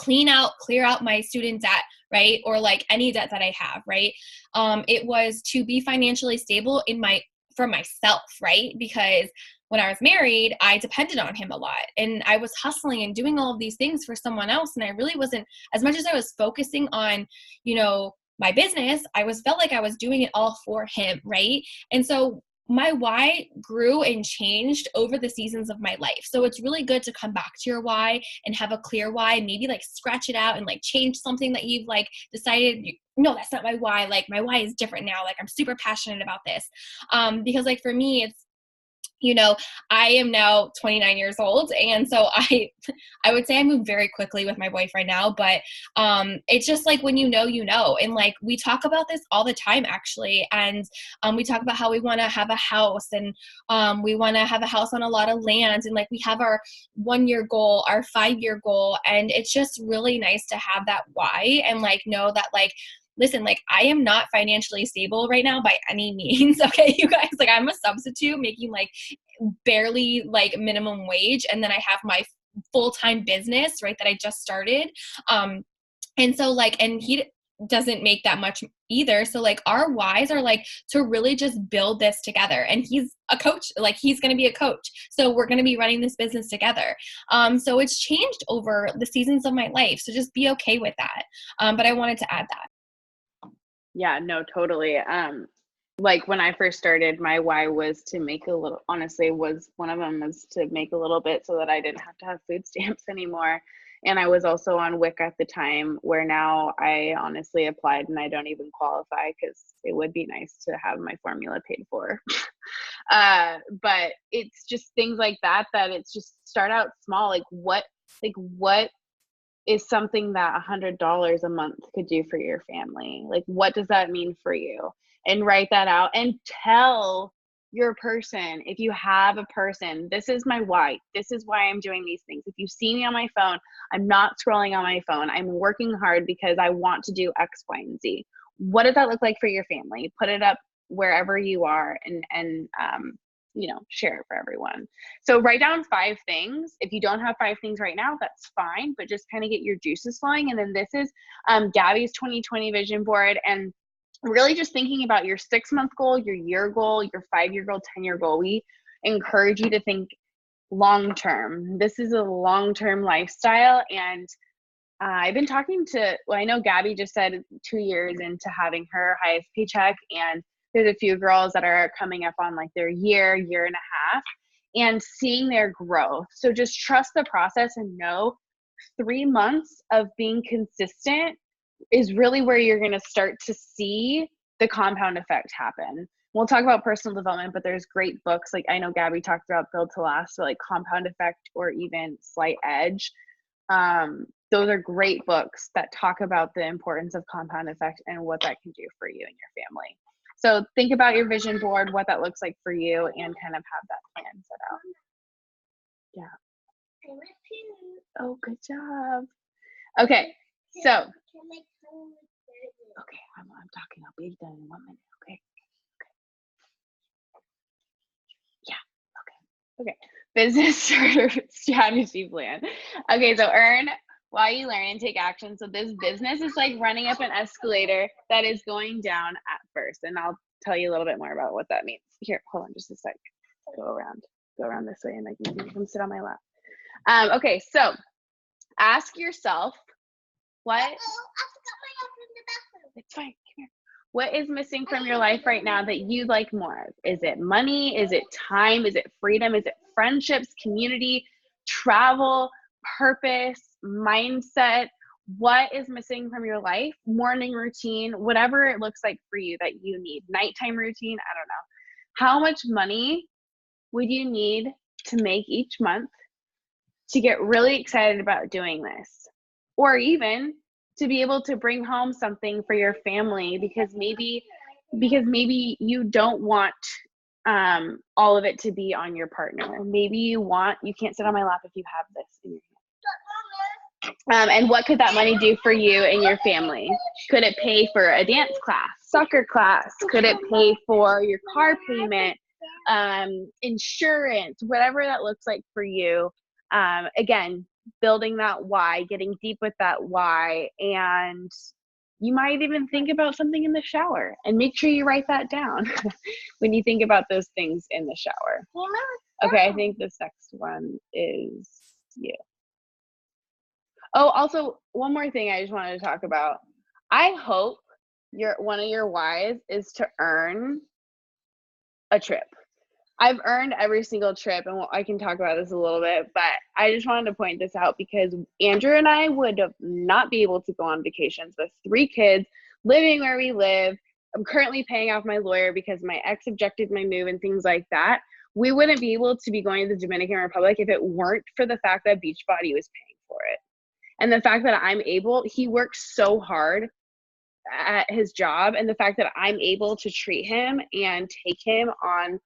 clear out my student debt, right? Or like any debt that I have, right? It was to be financially stable for myself, right? Because when I was married, I depended on him a lot, and I was hustling and doing all of these things for someone else. And I really wasn't, as much as I was focusing on, my business, felt like I was doing it all for him, right? And so my why grew and changed over the seasons of my life. So it's really good to come back to your why and have a clear why, maybe like scratch it out and like change something that you've like decided, no, that's not my why. Like my why is different now. Like I'm super passionate about this. Because like for me, it's, I am now 29 years old. And so I would say I move very quickly with my boyfriend now, but it's just like when you know. And like we talk about this all the time actually. And we talk about how we want to have a house, and we want to have a house on a lot of land. And like we have our 1-year goal, our 5-year goal. And it's just really nice to have that why and like know that like, listen, like I am not financially stable right now by any means. Okay, you guys, like I'm a substitute making like barely like minimum wage. And then I have my full-time business, right, that I just started. And so like, and he doesn't make that much either. So like our whys are like to really just build this together. And he's a coach, like he's going to be a coach. So we're going to be running this business together. So it's changed over the seasons of my life. So just be okay with that. But I wanted to add that. Yeah, no, totally. Like when I first started, my why was to make a little, honestly, was one of them was to make a little bit so that I didn't have to have food stamps anymore. And I was also on WIC at the time, where now I honestly applied and I don't even qualify because it would be nice to have my formula paid for. But it's just things like that it's just start out small. Like what is something that $100 a month could do for your family? Like, what does that mean for you? And write that out and tell your person, if you have a person, this is my why. This is why I'm doing these things. If you see me on my phone, I'm not scrolling on my phone. I'm working hard because I want to do X, Y, and Z. What does that look like for your family? Put it up wherever you are and share it for everyone. So write down 5 things. If you don't have 5 things right now, that's fine, but just kind of get your juices flowing. And then this is Gabby's 2020 vision board, and really just thinking about your 6-month goal, your year goal, your 5-year goal, 10-year goal. We encourage you to think long-term. This is a long-term lifestyle. And I've been talking to, I know Gabby just said 2 years into having her highest paycheck, and there's a few girls that are coming up on like their year and a half, and seeing their growth. So just trust the process and know 3 months of being consistent is really where you're going to start to see the compound effect happen. We'll talk about personal development, but there's great books. Like I know Gabby talked about Build to Last, so like Compound Effect or even Slight Edge. Those are great books that talk about the importance of compound effect and what that can do for you and your family. So think about your vision board, what that looks like for you, and kind of have that plan set out. Yeah. Oh, good job. Okay, so. Okay, I'm talking. I'll be done in 1 minute. Okay. Yeah. Okay. Business strategy plan. Okay, so earn while you learn and take action. So this business is like running up an escalator that is going down at first. And I'll tell you a little bit more about what that means. Here, hold on just a sec. Go around this way, and I can come sit on my lap. Okay, so ask yourself, what? Oh, I forgot my help in the bathroom. It's fine. Come here. What is missing from your life right now that you'd like more of? Is it money? Is it time? Is it freedom? Is it friendships, community, travel, purpose, mindset? What is missing from your life? Morning routine, whatever it looks like for you that you need. Nighttime routine, I don't know. How much money would you need to make each month to get really excited about doing this? Or even to be able to bring home something for your family, because maybe you don't want all of it to be on your partner. Maybe you can't sit on my lap if you have this in your hand. And what could that money do for you and your family? Could it pay for a dance class, soccer class? Could it pay for your car payment, insurance, whatever that looks like for you? Again, building that why, getting deep with that why, and you might even think about something in the shower, and make sure you write that down when you think about those things in the shower. Okay, I think this next one is you. Oh, also, one more thing I just wanted to talk about. I hope one of your whys is to earn a trip. I've earned every single trip, and I can talk about this a little bit, but I just wanted to point this out because Andrew and I would not be able to go on vacations with 3 kids, living where we live. I'm currently paying off my lawyer because my ex objected my move and things like that. We wouldn't be able to be going to the Dominican Republic if it weren't for the fact that Beachbody was paying for it. And the fact that he works so hard at his job, and the fact that I'm able to treat him and take him on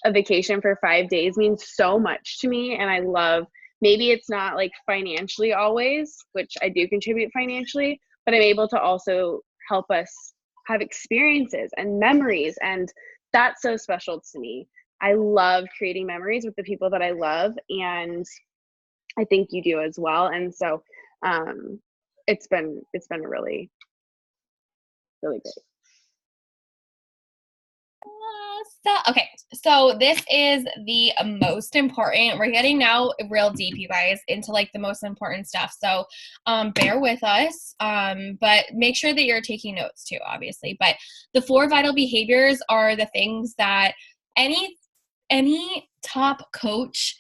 a vacation for 5 days means so much to me. And I love, maybe it's not like financially always, which I do contribute financially, but I'm able to also help us have experiences and memories. And that's so special to me. I love creating memories with the people that I love, and I think you do as well. And so it's been really, really great. So this is the most important. We're getting now real deep, you guys, into like the most important stuff. So bear with us, but make sure that you're taking notes too, obviously. But the 4 vital behaviors are the things that any top coach,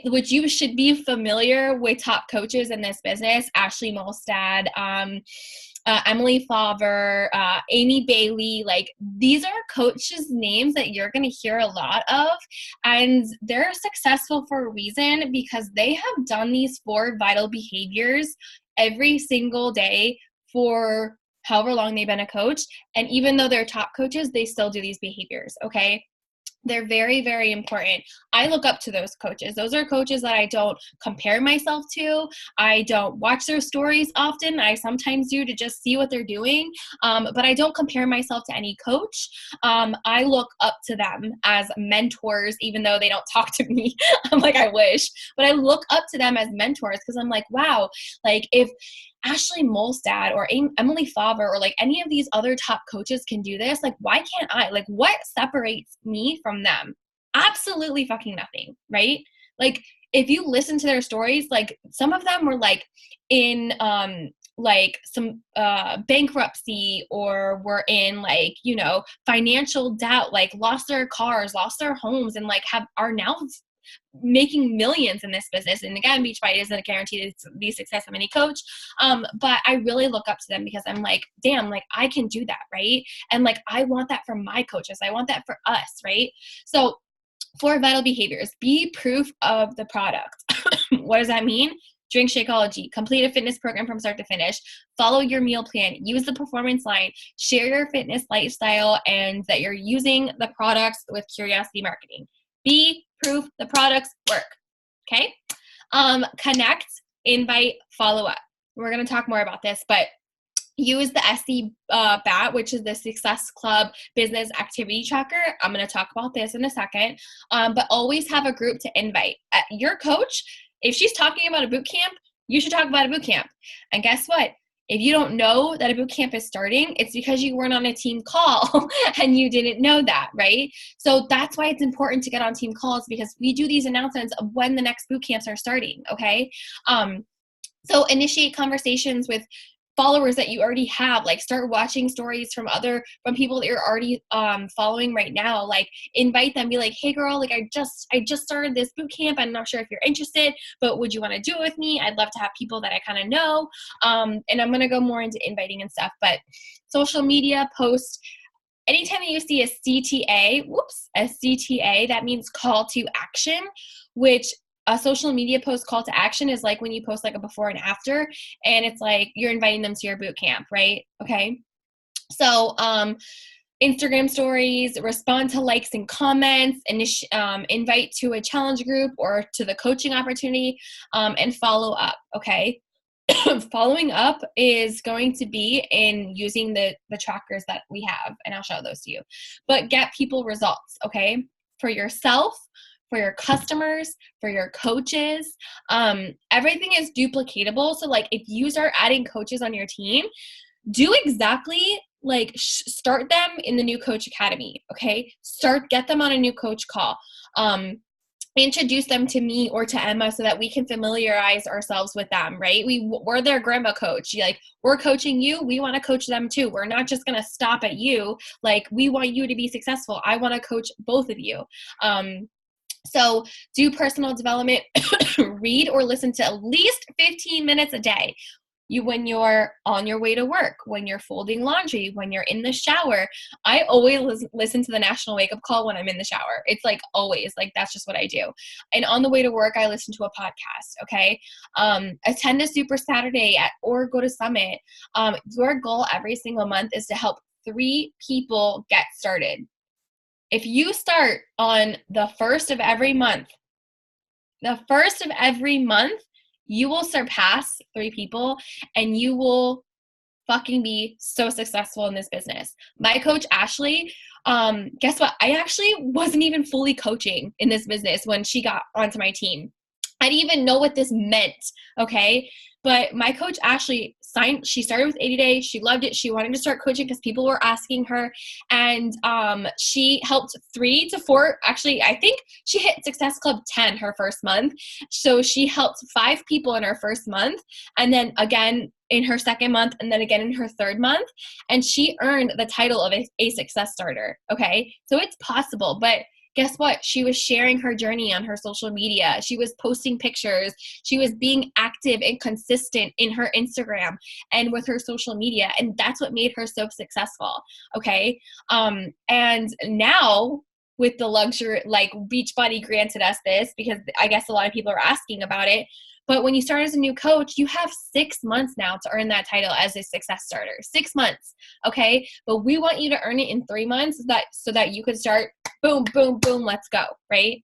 which you should be familiar with top coaches in this business, Ashley Molstad, Emily Favre, Amy Bailey, like these are coaches' names that you're going to hear a lot of, and they're successful for a reason because they have done these 4 vital behaviors every single day for however long they've been a coach. And even though they're top coaches, they still do these behaviors, okay? They're very, very important. I look up to those coaches. Those are coaches that I don't compare myself to. I don't watch their stories often. I sometimes do to just see what they're doing, but I don't compare myself to any coach. I look up to them as mentors, even though they don't talk to me. I'm like, I wish. But I look up to them as mentors because I'm like, wow, like if Ashley Molstad or Emily Favre or like any of these other top coaches can do this, like why can't I? Like what separates me from them? Absolutely fucking nothing, right? Like if you listen to their stories, like some of them were like in like some bankruptcy, or were in like, you know, financial doubt, like lost their cars, lost their homes, and like are now making millions in this business. And again, Beachbody isn't a guarantee to the success of any coach. But I really look up to them because I'm like, damn, like I can do that, right? And like, I want that for my coaches. I want that for us, right? So 4 vital behaviors: be proof of the product. What does that mean? Drink Shakeology, complete a fitness program from start to finish, follow your meal plan, use the performance line, share your fitness lifestyle, and that you're using the products with curiosity marketing. Be proof the products work. Okay? Connect, invite, follow up. We're going to talk more about this, but use the SC BAT, which is the Success Club Business Activity Tracker. I'm going to talk about this in a second, but always have a group to invite. Your coach, if she's talking about a boot camp, you should talk about a boot camp. And guess what? If you don't know that a boot camp is starting, it's because you weren't on a team call and you didn't know that, right? So that's why it's important to get on team calls, because we do these announcements of when the next boot camps are starting, okay? So initiate conversations with followers that you already have. Like start watching stories from people that you're already following right now. Like invite them, be like, hey girl, like I just started this boot camp. I'm not sure if you're interested, but would you want to do it with me? I'd love to have people that I kind of know. And I'm going to go more into inviting and stuff, but social media post. Anytime you see a CTA, that means call to action, which a social media post call to action is like when you post like a before and after, and it's like you're inviting them to your boot camp, right? Okay. So, Instagram stories, respond to likes and comments, invite to a challenge group or to the coaching opportunity, and follow up. Okay. Following up is going to be in using the trackers that we have, and I'll show those to you, but get people results. Okay. For yourself, for your customers, for your coaches. Everything is duplicatable. So like if you start adding coaches on your team, do exactly like start them in the new coach academy. Okay. Get them on a new coach call. Introduce them to me or to Emma so that we can familiarize ourselves with them, right? We're their grandma coach. Like, we're coaching you. We want to coach them too. We're not just going to stop at you. Like, we want you to be successful. I want to coach both of you. So do personal development, read or listen to at least 15 minutes a day. When you're on your way to work, when you're folding laundry, when you're in the shower. I always listen to the National Wake Up Call when I'm in the shower. It's like always, like that's just what I do. And on the way to work, I listen to a podcast. Okay. Attend a Super Saturday or go to Summit. Your goal every single month is to help 3 people get started. If you start on the first of every month, you will surpass 3 people and you will fucking be so successful in this business. My coach, Ashley, guess what? I actually wasn't even fully coaching in this business when she got onto my team. I didn't even know what this meant, okay? But my coach, Ashley, she started with 80 Day. She loved it. She wanted to start coaching because people were asking her. And she helped 3 to 4. Actually, I think she hit Success Club 10 her first month. So she helped 5 people in her first month. And then again in her second month. And then again in her third month. And she earned the title of a success starter. Okay. So it's possible. But guess what? She was sharing her journey on her social media. She was posting pictures. She was being active and consistent in her Instagram and with her social media. And that's what made her so successful. Okay. And now with the luxury, like Beachbody granted us this because I guess a lot of people are asking about it. But when you start as a new coach, you have 6 months now to earn that title as a success starter. 6 months, okay? But we want you to earn it in 3 months so that you could start, boom, boom, boom, let's go, right?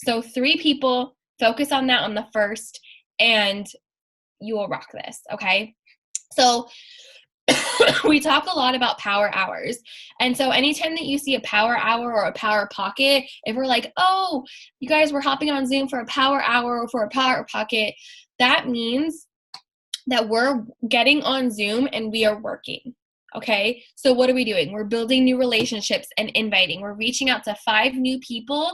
So 3 people, focus on that on the first, and you will rock this, okay? So we talk a lot about power hours. And so anytime that you see a power hour or a power pocket, if we're like, oh, you guys were hopping on Zoom for a power hour or for a power pocket, that means that we're getting on Zoom and we are working. Okay. So what are we doing? We're building new relationships and inviting. We're reaching out to 5 new people.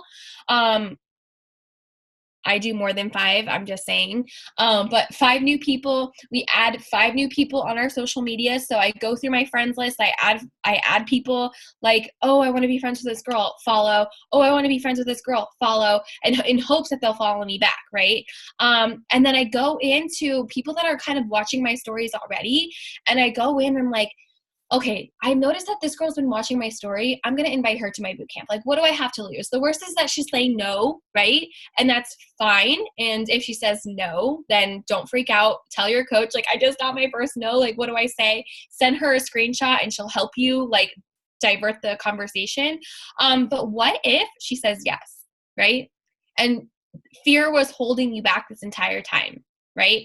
I do more than 5, I'm just saying. But 5 new people, we add 5 new people on our social media. So I go through my friends list. I add people like, oh, I want to be friends with this girl, follow. Oh, I want to be friends with this girl, follow. And in hopes that they'll follow me back, right? And then I go into people that are kind of watching my stories already. And I go in and I'm like, okay, I noticed that this girl's been watching my story. I'm going to invite her to my boot camp. Like, what do I have to lose? The worst is that she's saying no, right? And that's fine. And if she says no, then don't freak out. Tell your coach, like, I just got my first no. Like, what do I say? Send her a screenshot and she'll help you, like, divert the conversation. But what if she says yes, right? And fear was holding you back this entire time, right?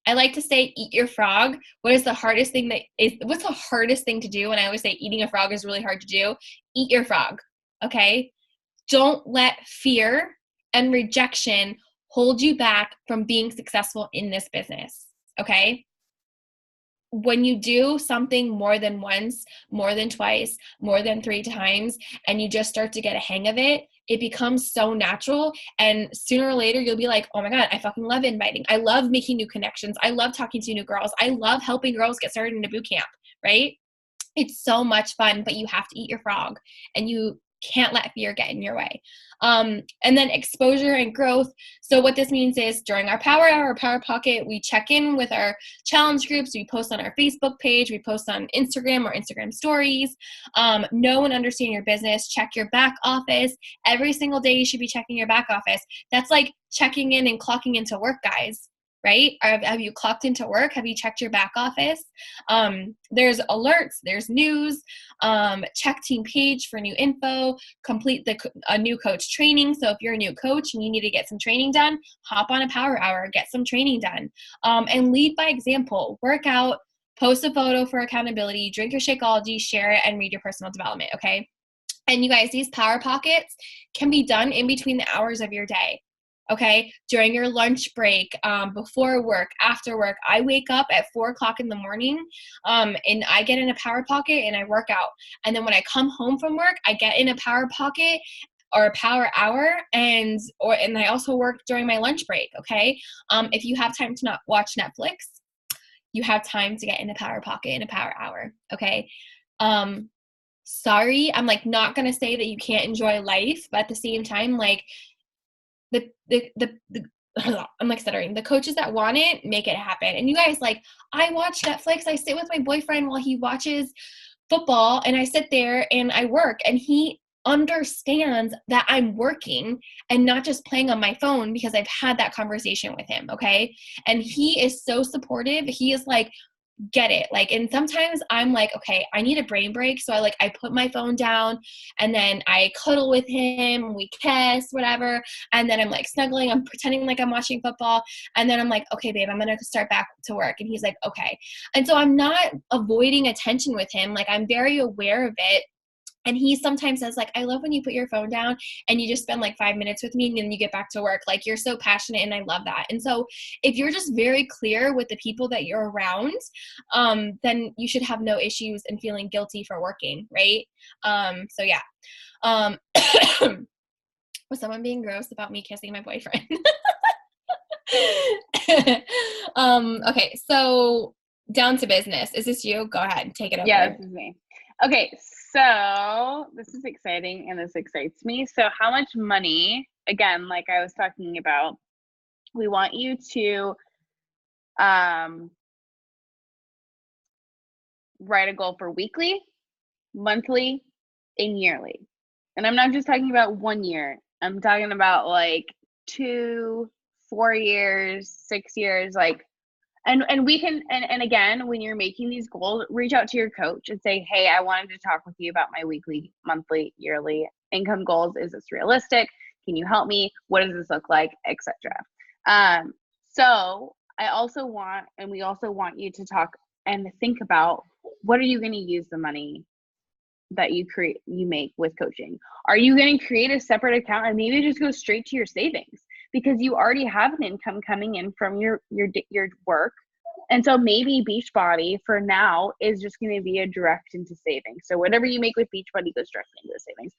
I like to say, eat your frog. What's the hardest thing to do? And I always say eating a frog is really hard to do. Eat your frog. Okay. Don't let fear and rejection hold you back from being successful in this business. Okay. When you do something more than once, more than twice, more than 3 times, and you just start to get a hang of it, it becomes so natural. And sooner or later, you'll be like, oh my God, I fucking love inviting. I love making new connections. I love talking to new girls. I love helping girls get started in a boot camp, right? It's so much fun, but you have to eat your frog and you can't let fear get in your way. And then exposure and growth. So what this means is during our power hour or power pocket, we check in with our challenge groups. We post on our Facebook page. We post on Instagram or Instagram stories. Know and understand your business. Check your back office. Every single day you should be checking your back office. That's like checking in and clocking into work, guys. Right? Have you clocked into work? Have you checked your back office? There's alerts, there's news, check team page for new info, complete a new coach training. So if you're a new coach and you need to get some training done, hop on a power hour, get some training done, and lead by example. Work out, post a photo for accountability, drink your Shakeology, share it, and read your personal development. Okay. And you guys, these power pockets can be done in between the hours of your day. Okay, during your lunch break, before work, after work. I wake up at 4 o'clock in the morning, and I get in a power pocket and I work out. And then when I come home from work, I get in a power pocket or a power hour, and I also work during my lunch break. Okay, if you have time to not watch Netflix, you have time to get in a power pocket in a power hour. Okay, sorry, I'm like not gonna say that you can't enjoy life, but at the same time, like the I'm like stuttering. The coaches that want it, make it happen. And you guys, like, I watch Netflix. I sit with my boyfriend while he watches football, and I sit there and I work, and he understands that I'm working and not just playing on my phone, because I've had that conversation with him. Okay. And he is so supportive. He is like, get it. Like, and sometimes I'm like, okay, I need a brain break. So I put my phone down and then I cuddle with him, we kiss, whatever. And then I'm like snuggling, I'm pretending like I'm watching football. And then I'm like, okay, babe, I'm going to start back to work. And he's like, okay. And so I'm not avoiding attention with him. Like, I'm very aware of it. And he sometimes says, like, I love when you put your phone down and you just spend like 5 minutes with me and then you get back to work. Like, you're so passionate and I love that. And so if you're just very clear with the people that you're around, then you should have no issues in feeling guilty for working, right? So yeah. Was someone being gross about me kissing my boyfriend? Okay, so down to business. Is this you? Go ahead, take it over. Yeah, this is me. Okay, so this is exciting and this excites me. So how much money, again, like I was talking about, we want you to write a goal for weekly, monthly, and yearly. And I'm not just talking about 1 year. I'm talking about like 2, 4 years, 6 years, like, and we can, and again, when you're making these goals, reach out to your coach and say, hey, I wanted to talk with you about my weekly, monthly, yearly income goals. Is this realistic? Can you help me? What does this look like, etc. So I also want, and we also want you to talk and think about, what are you going to use the money that you make with coaching? Are you going to create a separate account and maybe just go straight to your savings, because you already have an income coming in from your work? And so maybe Beachbody for now is just going to be a direct into savings. So whatever you make with Beachbody goes directly into the savings.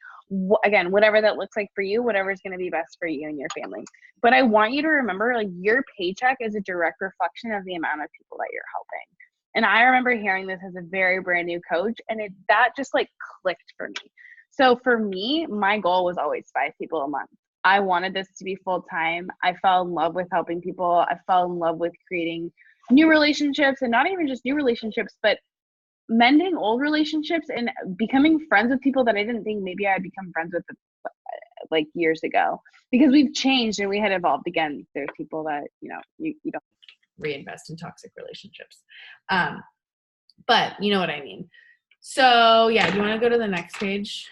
Again, whatever that looks like for you, whatever is going to be best for you and your family. But I want you to remember, like, your paycheck is a direct reflection of the amount of people that you're helping. And I remember hearing this as a very brand new coach, and that just like clicked for me. So for me, my goal was always 5 people a month. I wanted this to be full time. I fell in love with helping people. I fell in love with creating new relationships, and not even just new relationships, but mending old relationships and becoming friends with people that I didn't think maybe I'd become friends with like years ago, because we've changed and we had evolved. Again, there's people that, you don't reinvest in toxic relationships. But you know what I mean? So yeah, do you want to go to the next page?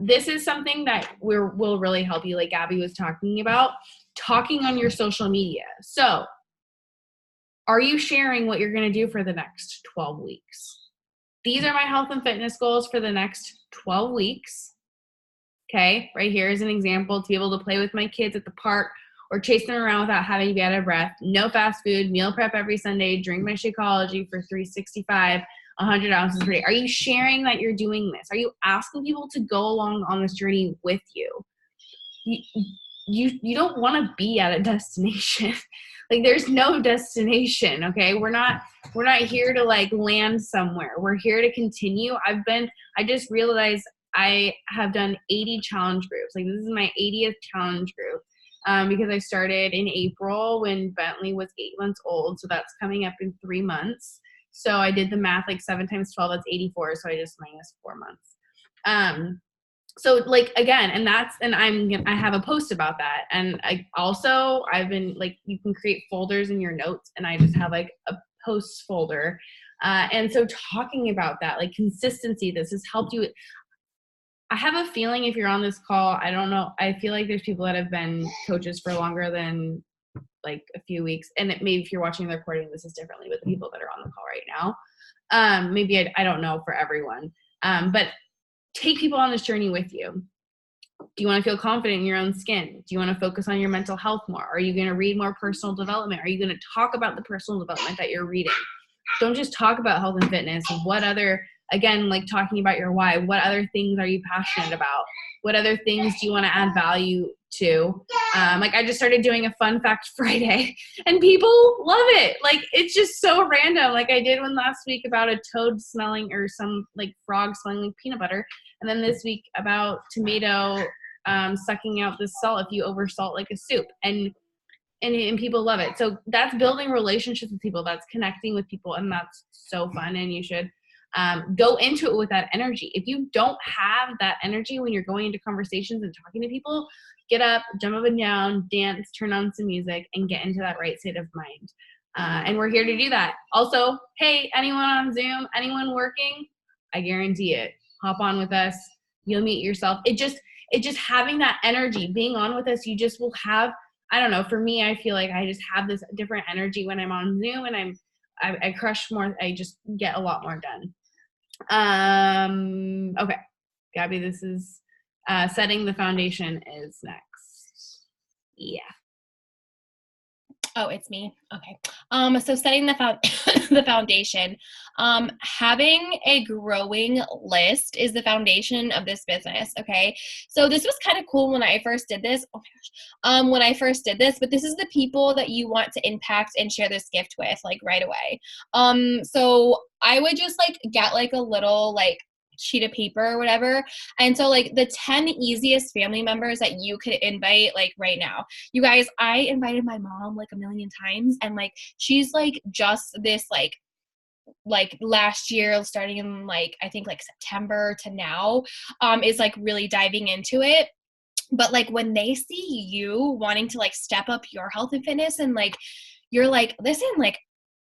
This is something that will really help you, like Gabby was talking about, talking on your social media. So are you sharing what you're going to do for the next 12 weeks? These are my health and fitness goals for the next 12 weeks. Okay, right here is an example: to be able to play with my kids at the park or chase them around without having to be out of breath. No fast food, meal prep every Sunday, drink my Shakeology for 365, 100 ounces per day. Are you sharing that you're doing this? Are you asking people to go along on this journey with you? You don't want to be at a destination. Like, there's no destination, okay? We're not here to like land somewhere. We're here to continue. I just realized I have done 80 challenge groups. Like, this is my 80th challenge group. Because I started in April when Bentley was 8 months old. So that's coming up in 3 months. So I did the math, like 7 times 12, that's 84. So I just minus 4 months. So like, again, and I have a post about that. And I've been like, you can create folders in your notes, and I just have like a posts folder. And so talking about that, like consistency, this has helped you. I have a feeling if you're on this call, I don't know, I feel like there's people that have been coaches for longer than like a few weeks. And maybe if you're watching the recording, this is differently with the people that are on the call right now. Maybe I don't know for everyone. But take people on this journey with you. Do you want to feel confident in your own skin? Do you want to focus on your mental health more? Are you going to read more personal development? Are you going to talk about the personal development that you're reading? Don't just talk about health and fitness. What other, again, like talking about your why, what other things are you passionate about? What other things do you want to add value to? Like I just started doing a fun fact Friday and people love it. Like it's just so random. Like I did one last week about a toad smelling or some like frog smelling like peanut butter. And then this week about tomato sucking out the salt if you over salt like a soup. And people love it. So that's building relationships with people. That's connecting with people. And that's so fun. And you should go into it with that energy. If you don't have that energy when you're going into conversations and talking to people, get up, jump up and down, dance, turn on some music, and get into that right state of mind. And we're here to do that. Also, hey, anyone on Zoom, anyone working, I guarantee it. Hop on with us. You'll meet yourself. It just having that energy, being on with us, you just will have, I don't know, for me, I feel like I just have this different energy when I'm on Zoom and I crush more. I just get a lot more done. Okay. Gabby, this is setting the foundation is next. Yeah. Oh, it's me. Okay. So setting the foundation, having a growing list is the foundation of this business. Okay. So this was kind of cool when I first did this. Oh my gosh. When I first did this, but this is the people that you want to impact and share this gift with, like right away. So I would just like get like a little like sheet of paper or whatever. And so like the 10 easiest family members that you could invite like right now. You guys, I invited my mom like a million times and like she's like just this like last year starting in like I think like September to now is like really diving into it. But like when they see you wanting to like step up your health and fitness and like you're like, listen, like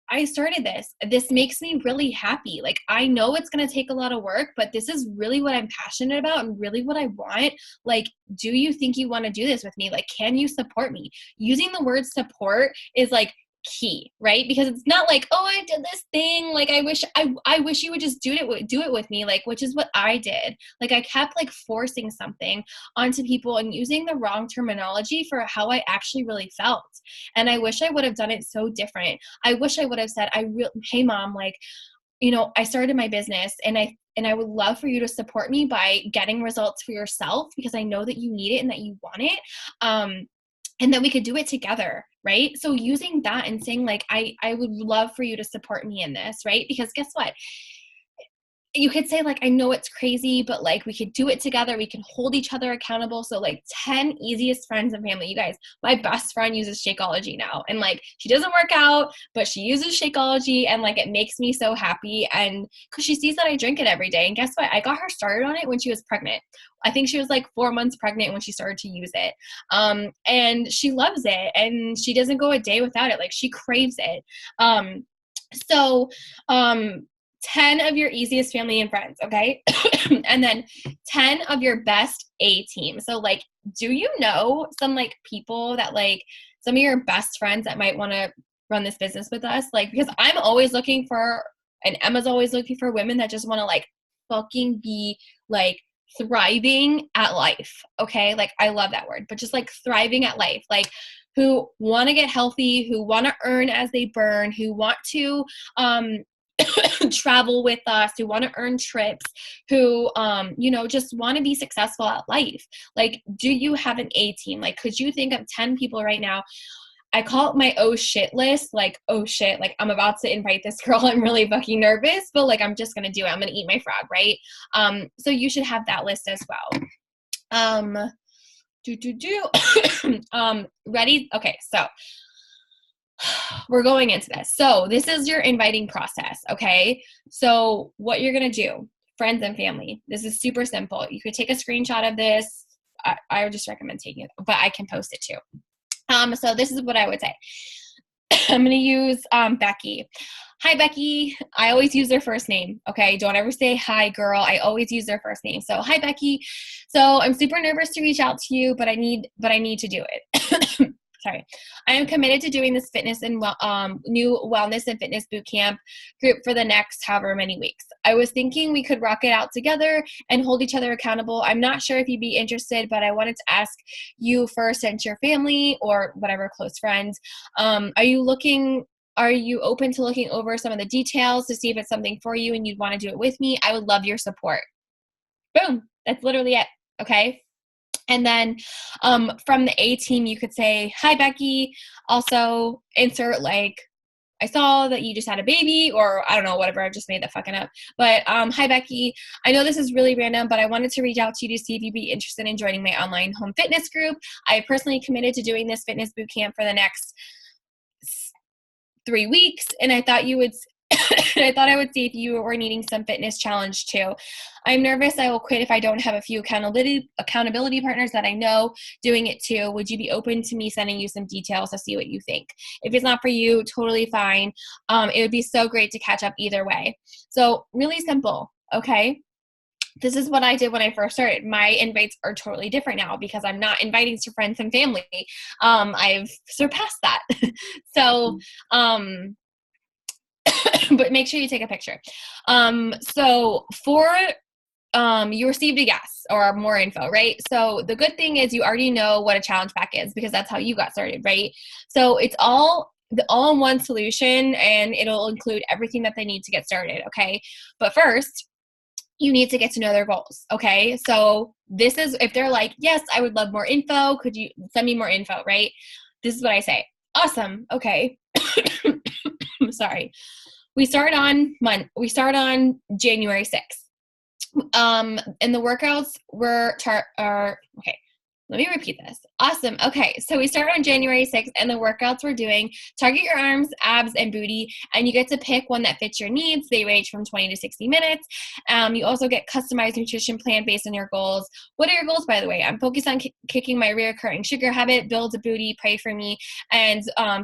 I started this. This makes me really happy. Like, I know it's going to take a lot of work, but this is really what I'm passionate about and really what I want. Like, do you think you want to do this with me? Like, can you support me? Using the word support is like key, right? Because it's not like, oh, I did this thing. Like, I wish you would just do it with me. Like, which is what I did. Like, I kept like forcing something onto people and using the wrong terminology for how I actually really felt. And I wish I would have done it so different. I wish I would have said, hey mom, like, you know, I started my business and I would love for you to support me by getting results for yourself because I know that you need it and that you want it. And then we could do it together, right? So using that and saying like, I would love for you to support me in this, right? Because guess what? You could say like, I know it's crazy, but like we could do it together. We can hold each other accountable. So like 10 easiest friends and family. You guys, my best friend uses Shakeology now. And like, she doesn't work out, but she uses Shakeology and like, it makes me so happy. And cause she sees that I drink it every day. And guess what? I got her started on it when she was pregnant. I think she was like 4 months pregnant when she started to use it. And she loves it and she doesn't go a day without it. Like she craves it. So 10 of your easiest family and friends, okay? And then 10 of your best A team. So like, do you know some like people that like some of your best friends that might want to run this business with us? Like, because I'm always looking for, and Emma's always looking for women that just want to like fucking be like thriving at life. Okay. Like I love that word, but just like thriving at life, like who want to get healthy, who want to earn as they burn, who want to, travel with us, who want to earn trips, who, you know, just want to be successful at life. Like, do you have an A team? Like, could you think of 10 people right now? I call it my oh shit list. Like, oh shit, like I'm about to invite this girl. I'm really fucking nervous, but like, I'm just going to do it. I'm going to eat my frog. Right. So you should have that list as well. Ready? Okay. So we're going into this. So this is your inviting process. Okay. So what you're going to do, friends and family, this is super simple. You could take a screenshot of this. I would just recommend taking it, but I can post it too. So this is what I would say. I'm going to use, Becky. Hi, Becky. I always use their first name. Okay. Don't ever say hi, girl. I always use their first name. So hi, Becky. So I'm super nervous to reach out to you, but I need to do it. sorry. I am committed to doing this fitness and new wellness and fitness boot camp group for the next however many weeks. I was thinking we could rock it out together and hold each other accountable. I'm not sure if you'd be interested, but I wanted to ask you first, since your family or whatever close friends. Are you open to looking over some of the details to see if it's something for you and you'd want to do it with me? I would love your support. Boom. That's literally it. Okay. And then from the A team, you could say, hi, Becky. Also insert like, I saw that you just had a baby, or I don't know, whatever. I just made that fucking up. But hi, Becky. I know this is really random, but I wanted to reach out to you to see if you'd be interested in joining my online home fitness group. I personally committed to doing this fitness boot camp for the next 3 weeks, and I thought you would I thought I would see if you were needing some fitness challenge too. I'm nervous I will quit if I don't have a few accountability partners that I know doing it too. Would you be open to me sending you some details to see what you think? If it's not for you, totally fine. It would be so great to catch up either way. So really simple, okay? This is what I did when I first started. My invites are totally different now because I'm not inviting to friends and family. I've surpassed that. So, but make sure you take a picture. So for you received a yes or more info, right? So the good thing is you already know what a challenge pack is because that's how you got started, right? So it's all the all-in-one solution, and it'll include everything that they need to get started, okay? But first, you need to get to know their goals, okay? So this is, if they're like, yes, I would love more info, could you send me more info, right? This is what I say. Awesome, okay. Sorry. We start on January 6th. And the workouts are okay. Let me repeat this. Awesome. Okay. So we start on January 6th, and the workouts we're doing, target your arms, abs, and booty, and you get to pick one that fits your needs. They range from 20 to 60 minutes. You also get customized nutrition plan based on your goals. What are your goals, by the way? I'm focused on kicking my reoccurring sugar habit, build a booty, pray for me, and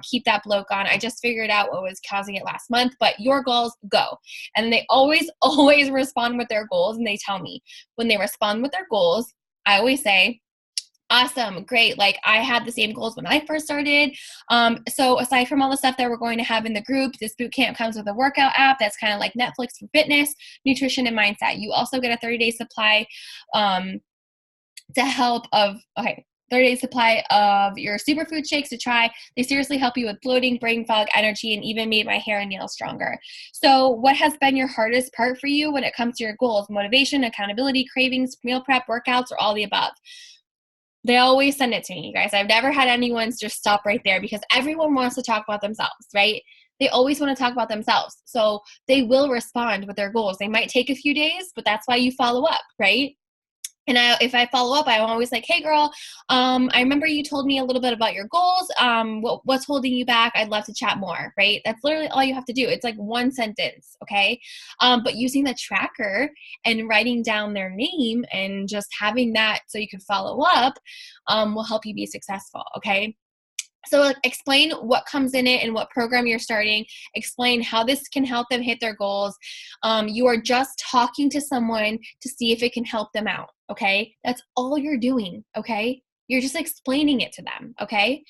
keep that bloat on. I just figured out what was causing it last month, but your goals, go. And they always respond with their goals, and they tell me. When they respond with their goals, I always say, awesome, great. Like I had the same goals when I first started. So aside from all the stuff that we're going to have in the group, this boot camp comes with a workout app that's kind of like Netflix for fitness, nutrition, and mindset. You also get a 30-day supply 30-day supply of your superfood shakes to try. They seriously help you with bloating, brain fog, energy, and even made my hair and nails stronger. So what has been your hardest part for you when it comes to your goals? Motivation, accountability, cravings, meal prep, workouts, or all the above? They always send it to me, you guys. I've never had anyone just stop right there because everyone wants to talk about themselves, right? They always want to talk about themselves. So they will respond with their goals. They might take a few days, but that's why you follow up, right? And if I follow up, I'm always like, hey, girl, I remember you told me a little bit about your goals. What's holding you back? I'd love to chat more, right? That's literally all you have to do. It's like one sentence, okay? But using the tracker and writing down their name and just having that so you can follow up will help you be successful, okay? So explain what comes in it and what program you're starting. Explain how this can help them hit their goals. You are just talking to someone to see if it can help them out, okay? That's all you're doing, okay? You're just explaining it to them, okay?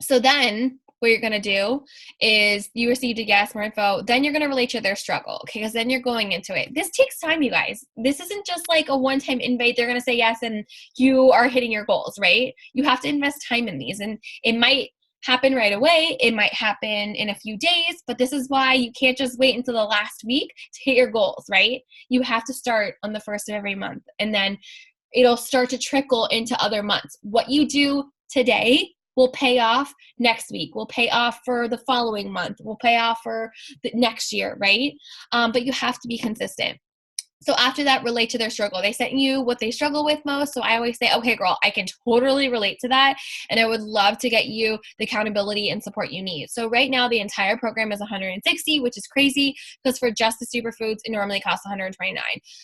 So then what you're going to do is you received a yes, more info. Then you're going to relate to their struggle, okay? Because then you're going into it. This takes time, you guys. This isn't just like a one-time invite. They're going to say yes and you are hitting your goals, right? You have to invest time in these. And it might happen right away. It might happen in a few days. But this is why you can't just wait until the last week to hit your goals, right? You have to start on the first of every month. And then it'll start to trickle into other months. What you do today will pay off next week, will pay off for the following month, will pay off for the next year, right? But you have to be consistent. So after that, relate to their struggle. They sent you what they struggle with most. So I always say, okay, girl, I can totally relate to that. And I would love to get you the accountability and support you need. So right now, the entire program is $160, which is crazy because for just the superfoods, it normally costs $129.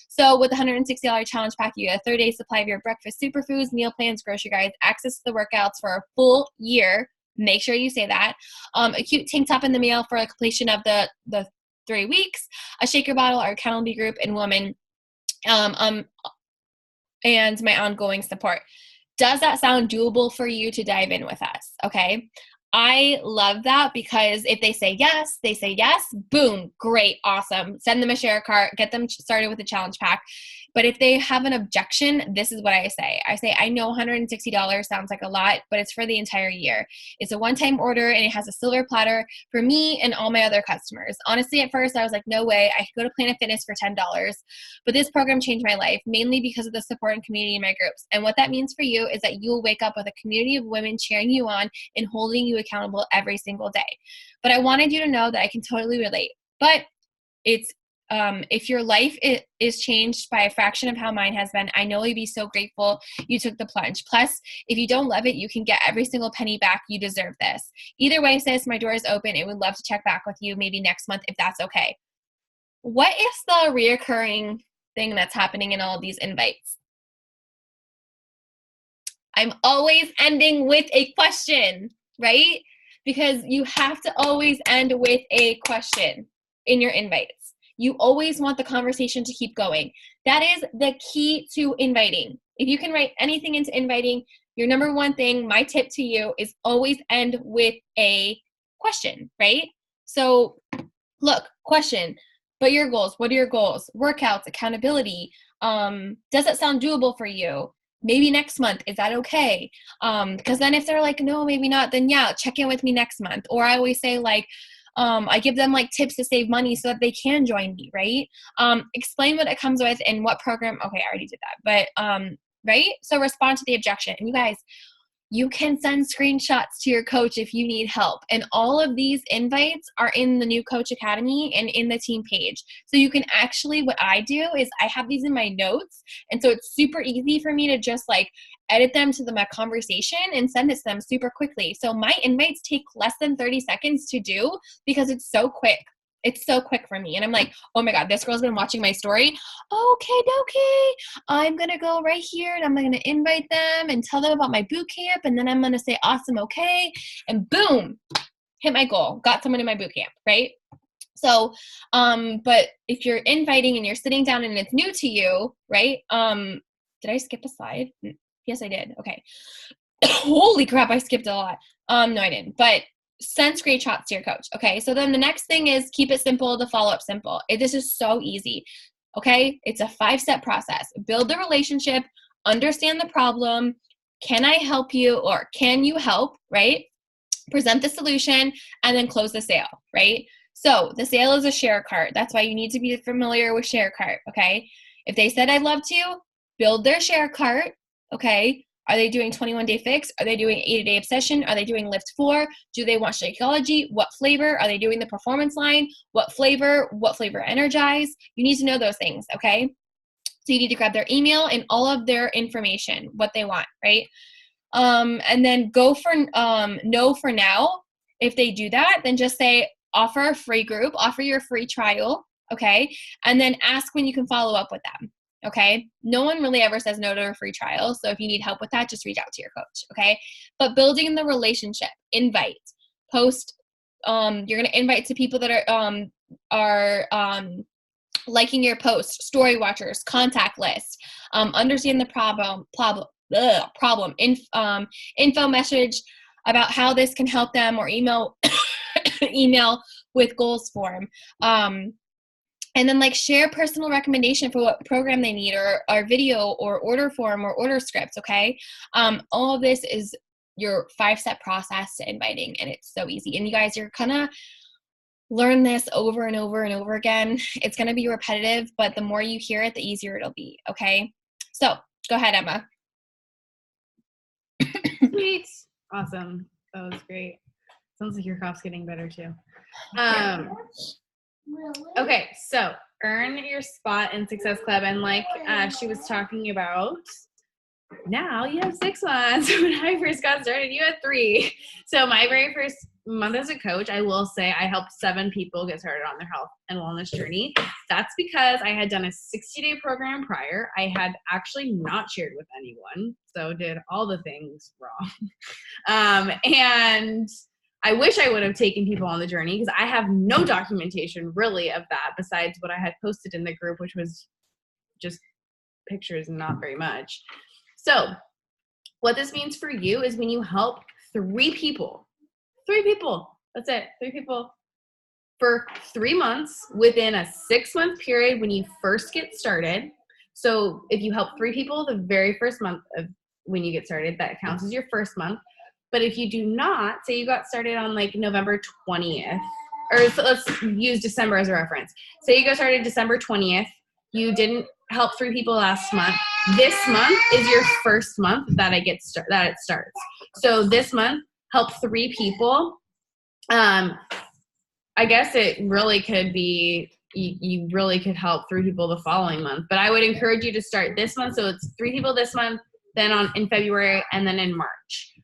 So with the $160 challenge pack, you get a 30-day supply of your breakfast superfoods, meal plans, grocery guides, access to the workouts for a full year. Make sure you say that. A cute tank top in the mail for a completion of the 3 weeks, a shaker bottle, our accountability group, and woman, and my ongoing support. Does that sound doable for you to dive in with us? Okay. I love that because if they say yes, boom, great, awesome. Send them a share cart, get them started with a challenge pack. But if they have an objection, this is what I say. I say, I know $160 sounds like a lot, but it's for the entire year. It's a one-time order and it has a silver platter for me and all my other customers. Honestly, at first I was like, no way, I could go to Planet Fitness for $10. But this program changed my life, mainly because of the support and community in my groups. And what that means for you is that you will wake up with a community of women cheering you on and holding you accountable every single day. But I wanted you to know that I can totally relate. But it's if your life is changed by a fraction of how mine has been, I know you'd be so grateful you took the plunge. Plus, if you don't love it, you can get every single penny back. You deserve this. Either way, sis, my door is open and would love to check back with you maybe next month if that's okay. What is the reoccurring thing that's happening in all of these invites? I'm always ending with a question, right? Because you have to always end with a question in your invites. You always want the conversation to keep going. That is the key to inviting. If you can write anything into inviting, your number one thing, my tip to you is always end with a question, right? So look, question, but your goals, what are your goals? Workouts, accountability. Does it sound doable for you? Maybe next month, is that okay? Because then if they're like, no, maybe not, then yeah, check in with me next month. Or I always say like, I give them like tips to save money so that they can join me, right? Explain what it comes with and what program. Okay, I already did that, but right? So respond to the objection. And you guys, you can send screenshots to your coach if you need help. And all of these invites are in the new Coach Academy and in the team page. So you can actually, what I do is I have these in my notes. And so it's super easy for me to just like edit them to my conversation and send it to them super quickly. So my invites take less than 30 seconds to do because it's so quick. It's so quick for me. And I'm like, oh my God, this girl's been watching my story. Okay. I'm going to go right here and I'm going to invite them and tell them about my boot camp. And then I'm going to say, awesome. Okay. And boom, hit my goal. Got someone in my boot camp, right? So, but if you're inviting and you're sitting down and it's new to you, right? Did I skip a slide? Yes, I did. Okay. Holy crap. I skipped a lot. No, I didn't, but send screenshots to your coach. Okay. So then the next thing is keep it simple, the follow-up simple. This is so easy. Okay. It's a 5-step process. Build the relationship, understand the problem. Can I help you or can you help? Right. Present the solution and then close the sale. Right. So the sale is a share cart. That's why you need to be familiar with share cart. Okay. If they said I'd love to, build their share cart. Okay. Are they doing 21-day fix? Are they doing 80-day obsession? Are they doing lift 4? Do they want Shakeology? What flavor? Are they doing the performance line? What flavor? What flavor energize? You need to know those things, okay? So you need to grab their email and all of their information, what they want, right? And then go for no for now. If they do that, then just say offer a free group, offer your free trial, okay? And then ask when you can follow up with them. Okay. No one really ever says no to a free trial. So if you need help with that, just reach out to your coach. Okay. But building the relationship, invite, post, you're going to invite to people that are liking your post, story watchers, contact list, understand the problem, info message about how this can help them or email, email with goals form. And then like share personal recommendation for what program they need or video or order form or order scripts, okay? All of this is your 5-step process to inviting and it's so easy. And you guys, you're gonna learn this over and over and over again. It's gonna be repetitive, but the more you hear it, the easier it'll be, okay? So go ahead, Emma. Sweet. Awesome. That was great. Sounds like your cough's getting better too. Okay, so earn your spot in Success Club. And like she was talking about, now you have 6 months. When I first got started, you had 3. So my very first month as a coach, I will say I helped 7 people get started on their health and wellness journey. That's because I had done a 60-day program prior. I had actually not shared with anyone, so did all the things wrong. And I wish I would have taken people on the journey because I have no documentation really of that besides what I had posted in the group, which was just pictures and not very much. So What this means for you is when you help 3 people, that's it, 3 people for 3 months within a 6-month period when you first get started. So if you help 3 people the very first month of when you get started, that counts as your first month. But if you do not, say you got started on like November 20th, or so let's use December as a reference. Say you got started December 20th, you didn't help 3 people last month. This month is your first month that it starts. So this month, help 3 people. I guess it really could be, you really could help 3 people the following month. But I would encourage you to start this month. So it's 3 people this month, then in February, and then in March.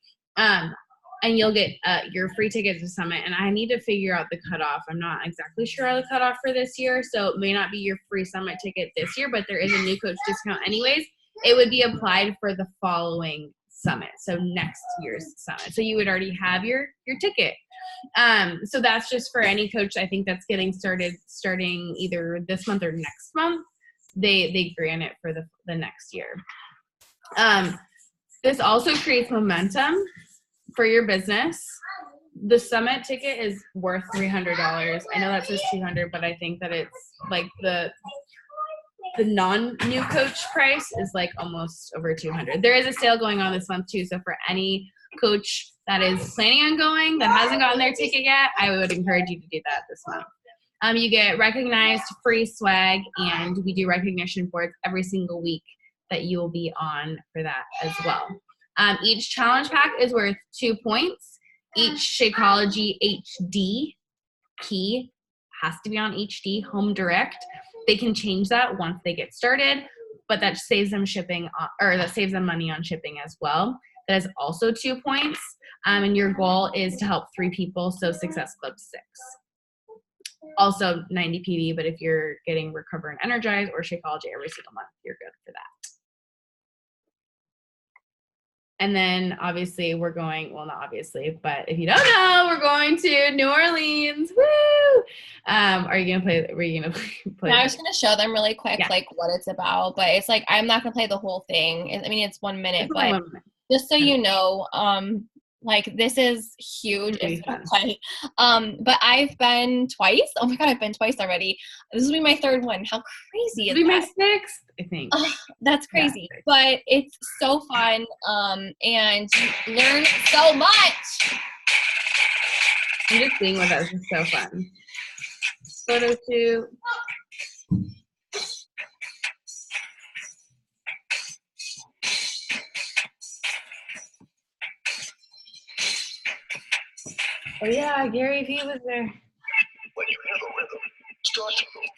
And you'll get your free ticket to Summit. And I need to figure out the cutoff. I'm not exactly sure of the cutoff for this year. So it may not be your free Summit ticket this year, but there is a new coach discount anyways. It would be applied for the following Summit. So next year's Summit. So you would already have your ticket. So that's just for any coach, I think, that's getting started starting either this month or next month. They grant it for the next year. This also creates momentum for your business. The Summit ticket is worth $300. I know that says $200, but I think that it's like the non-new coach price is like almost over $200. There is a sale going on this month too. So for any coach that is planning on going, that hasn't gotten their ticket yet, I would encourage you to do that this month. You get recognized, free swag, and we do recognition boards every single week that you will be on for that as well. Each challenge pack is worth 2 points. Each Shakeology HD key has to be on HD, home direct. They can change that once they get started, but that saves them that saves them money on shipping as well. That is also 2 points. And your goal is to help 3 people, so Success Club 6. Also 90 PV, but if you're getting Recover and Energize or Shakeology every single month, you're good for that. And then obviously we're going, well, not obviously, but if you don't know, we're going to New Orleans. Woo! Are you going to play? Yeah, I was going to show them really quick, Yeah. like what it's about, but it's like, I'm not going to play the whole thing. I mean, it's 1 minute, but 1 minute. just so you know, like this is huge. It's so fun. But I've been twice. Oh my God, I've been twice already. This will be my 3rd one. How crazy is that? This will be my 6th, I think. That's crazy, but it's so fun. And you learn so much. And just being with us is so fun. Photo shoot. Oh yeah, Gary Vee was there. When you have a rhythm, start to move.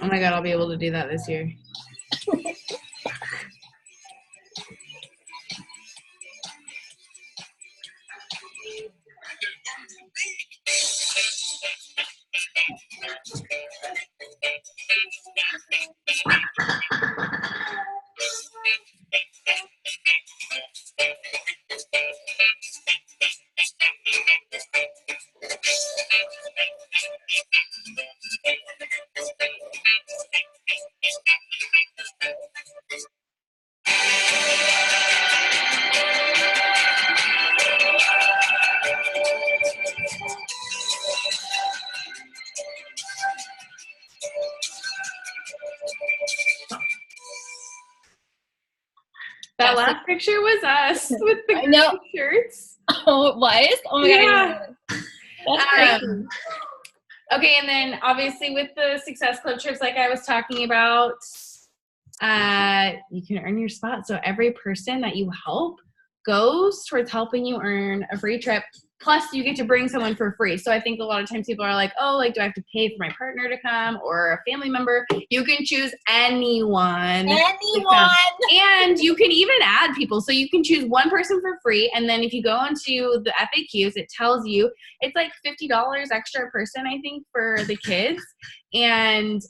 Oh my God, I'll be able to do that this year. That last picture was us with the green shirts. Oh, it was? Oh my God. That's crazy. Okay, and then obviously with the Success Club trips, like I was talking about, you can earn your spot. So every person that you help goes towards helping you earn a free trip. Plus, you get to bring someone for free. So I think a lot of times people are like, oh, like, do I have to pay for my partner to come or a family member? You can choose anyone. And you can even add people. So you can choose one person for free. And then if you go into the FAQs, it tells you it's like $50 extra a person, I think, for the kids. And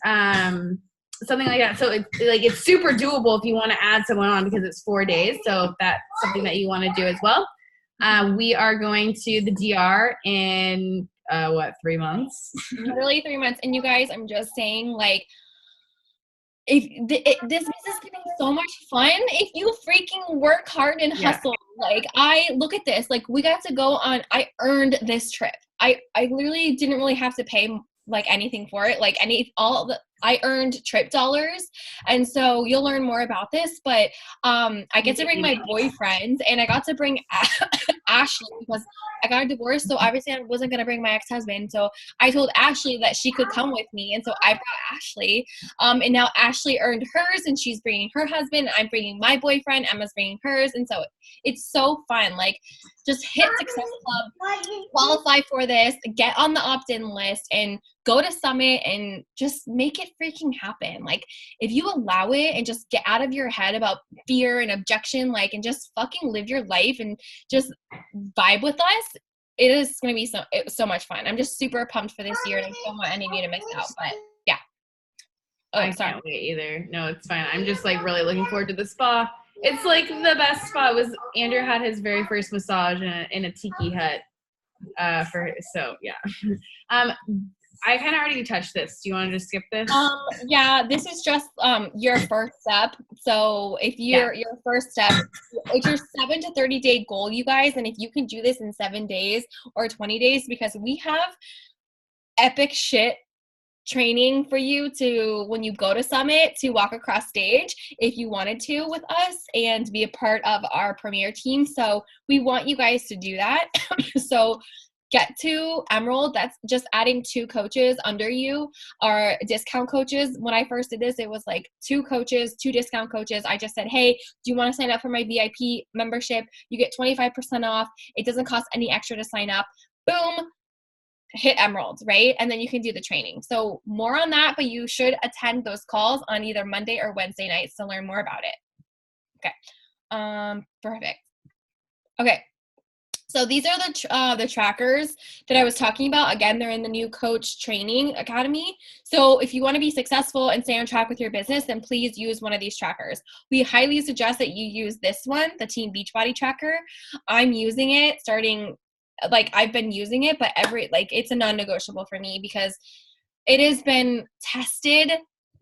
something like that. So it's super doable if you want to add someone on because it's 4 days. So if that's something that you want to do as well. We are going to the DR in 3 months? Literally 3 months. And you guys, I'm just saying, like, this business can be so much fun if you freaking work hard and Yeah. hustle. Like, I look at this, like, we got to go on, I earned this trip. I literally didn't really have to pay like anything for it. Like I earned trip dollars. And so you'll learn more about this, but I get to bring my boyfriend, and I got to bring Ashley because I got a divorce. So obviously I wasn't going to bring my ex-husband. So I told Ashley that she could come with me. And so I brought Ashley. And now Ashley earned hers, and she's bringing her husband. I'm bringing my boyfriend. Emma's bringing hers. And so it's so fun. Like, just hit Success Club, qualify for this, get on the opt-in list, and go to Summit and just make it freaking happen. Like, if you allow it and just get out of your head about fear and objection, like, and just fucking live your life and just vibe with us, it is going to be so much fun. I'm just super pumped for this year, and I don't want any of you to miss out, but yeah. Oh, I sorry. can't wait either. No, it's fine. I'm just like really looking forward to the spa. It's like the best spa. Was Andrew had his very first massage in a tiki hut so yeah. I kind of already touched this. Do you want to just skip this? Yeah, this is just your first step. So if your first step, it's your 7 to 30 day goal, you guys, and if you can do this in 7 days or 20 days, because we have epic shit training for you to, when you go to Summit, to walk across stage if you wanted to with us and be a part of our premier team. So we want you guys to do that. So get to Emerald. That's just adding 2 coaches under you, our discount coaches. When I first did this, it was like 2 coaches, 2 discount coaches. I just said, hey, do you want to sign up for my VIP membership? You get 25% off. It doesn't cost any extra to sign up. Boom. Hit Emerald, right? And then you can do the training. So more on that, but you should attend those calls on either Monday or Wednesday nights to learn more about it. Okay. Perfect. Okay. So these are the trackers that I was talking about. Again, they're in the new Coach Training Academy. So if you want to be successful and stay on track with your business, then please use one of these trackers. We highly suggest that you use this one, the Team Beachbody Tracker. I'm using it starting, like, I've been using it, but it's a non-negotiable for me, because it has been tested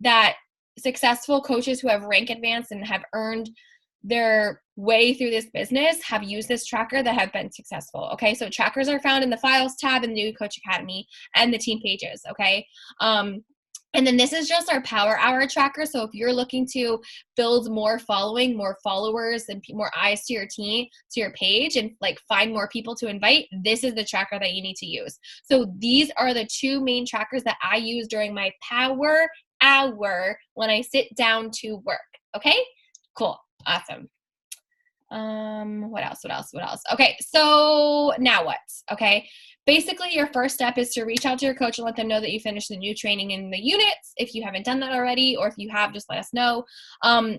that successful coaches who have rank advanced and have earned their way through this business have used this tracker that have been successful. Okay. So trackers are found in the files tab in the new Coach Academy and the team pages. Okay. And then this is just our Power Hour tracker. So if you're looking to build more following, more followers, and more eyes to your team, to your page, and like find more people to invite, this is the tracker that you need to use. So these are the 2 main trackers that I use during my Power Hour when I sit down to work. Okay, cool. Awesome. What else? Okay, so now what? Okay, basically your first step is to reach out to your coach and let them know that you finished the new training in the units. If you haven't done that already, or if you have, just let us know.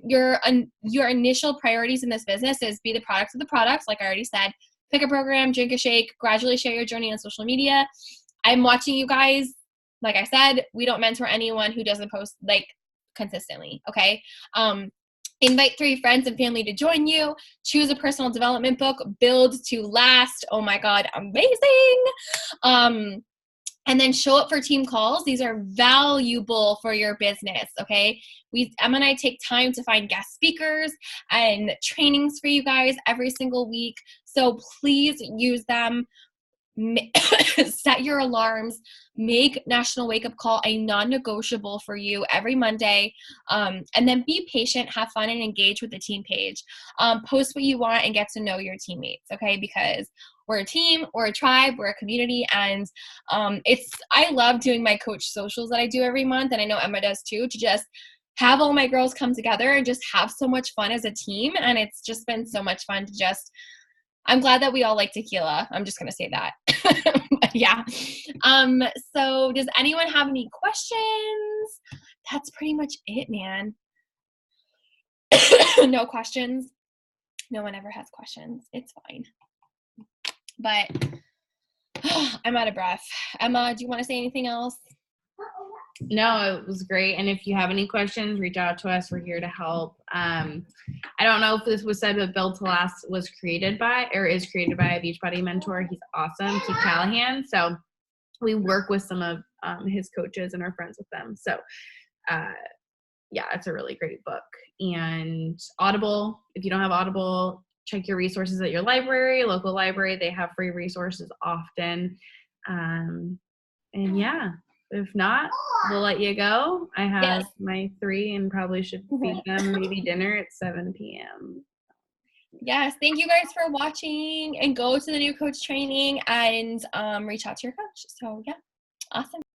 Your initial priorities in this business is be the product of the products, like I already said. Pick a program, drink a shake, gradually share your journey on social media. I'm watching you guys. Like I said, we don't mentor anyone who doesn't post like consistently. Okay. Invite 3 friends and family to join you. Choose a personal development book. Build to last. Oh my God, amazing. And then show up for team calls. These are valuable for your business, okay? Emma and I take time to find guest speakers and trainings for you guys every single week. So please use them. Set your alarms. Make National Wake Up Call a non-negotiable for you every Monday. And then be patient, have fun, and engage with the team page. Post what you want and get to know your teammates, okay? Because we're a team, we're a tribe, we're a community, and I love doing my coach socials that I do every month, and I know Emma does too, to just have all my girls come together and just have so much fun as a team. And it's just been so much fun to just, I'm glad that we all like tequila. I'm just going to say that. Yeah. So does anyone have any questions? That's pretty much it, man. No questions. No one ever has questions. It's fine. But I'm out of breath. Emma, do you want to say anything else? No, it was great. And if you have any questions, reach out to us. We're here to help. I don't know if this was said, but Build to Last was created by, or is created by, a Beachbody mentor. He's awesome, Keith Callahan. So we work with some of his coaches and are friends with them. So yeah, it's a really great book. And Audible, if you don't have Audible, check your resources at your library, local library. They have free resources often. And yeah, if not, we'll let you go. I have Yes. my 3 and probably should feed them maybe dinner at 7 p.m. Yes. Thank you guys for watching, and go to the new coach training and reach out to your coach. So yeah, awesome.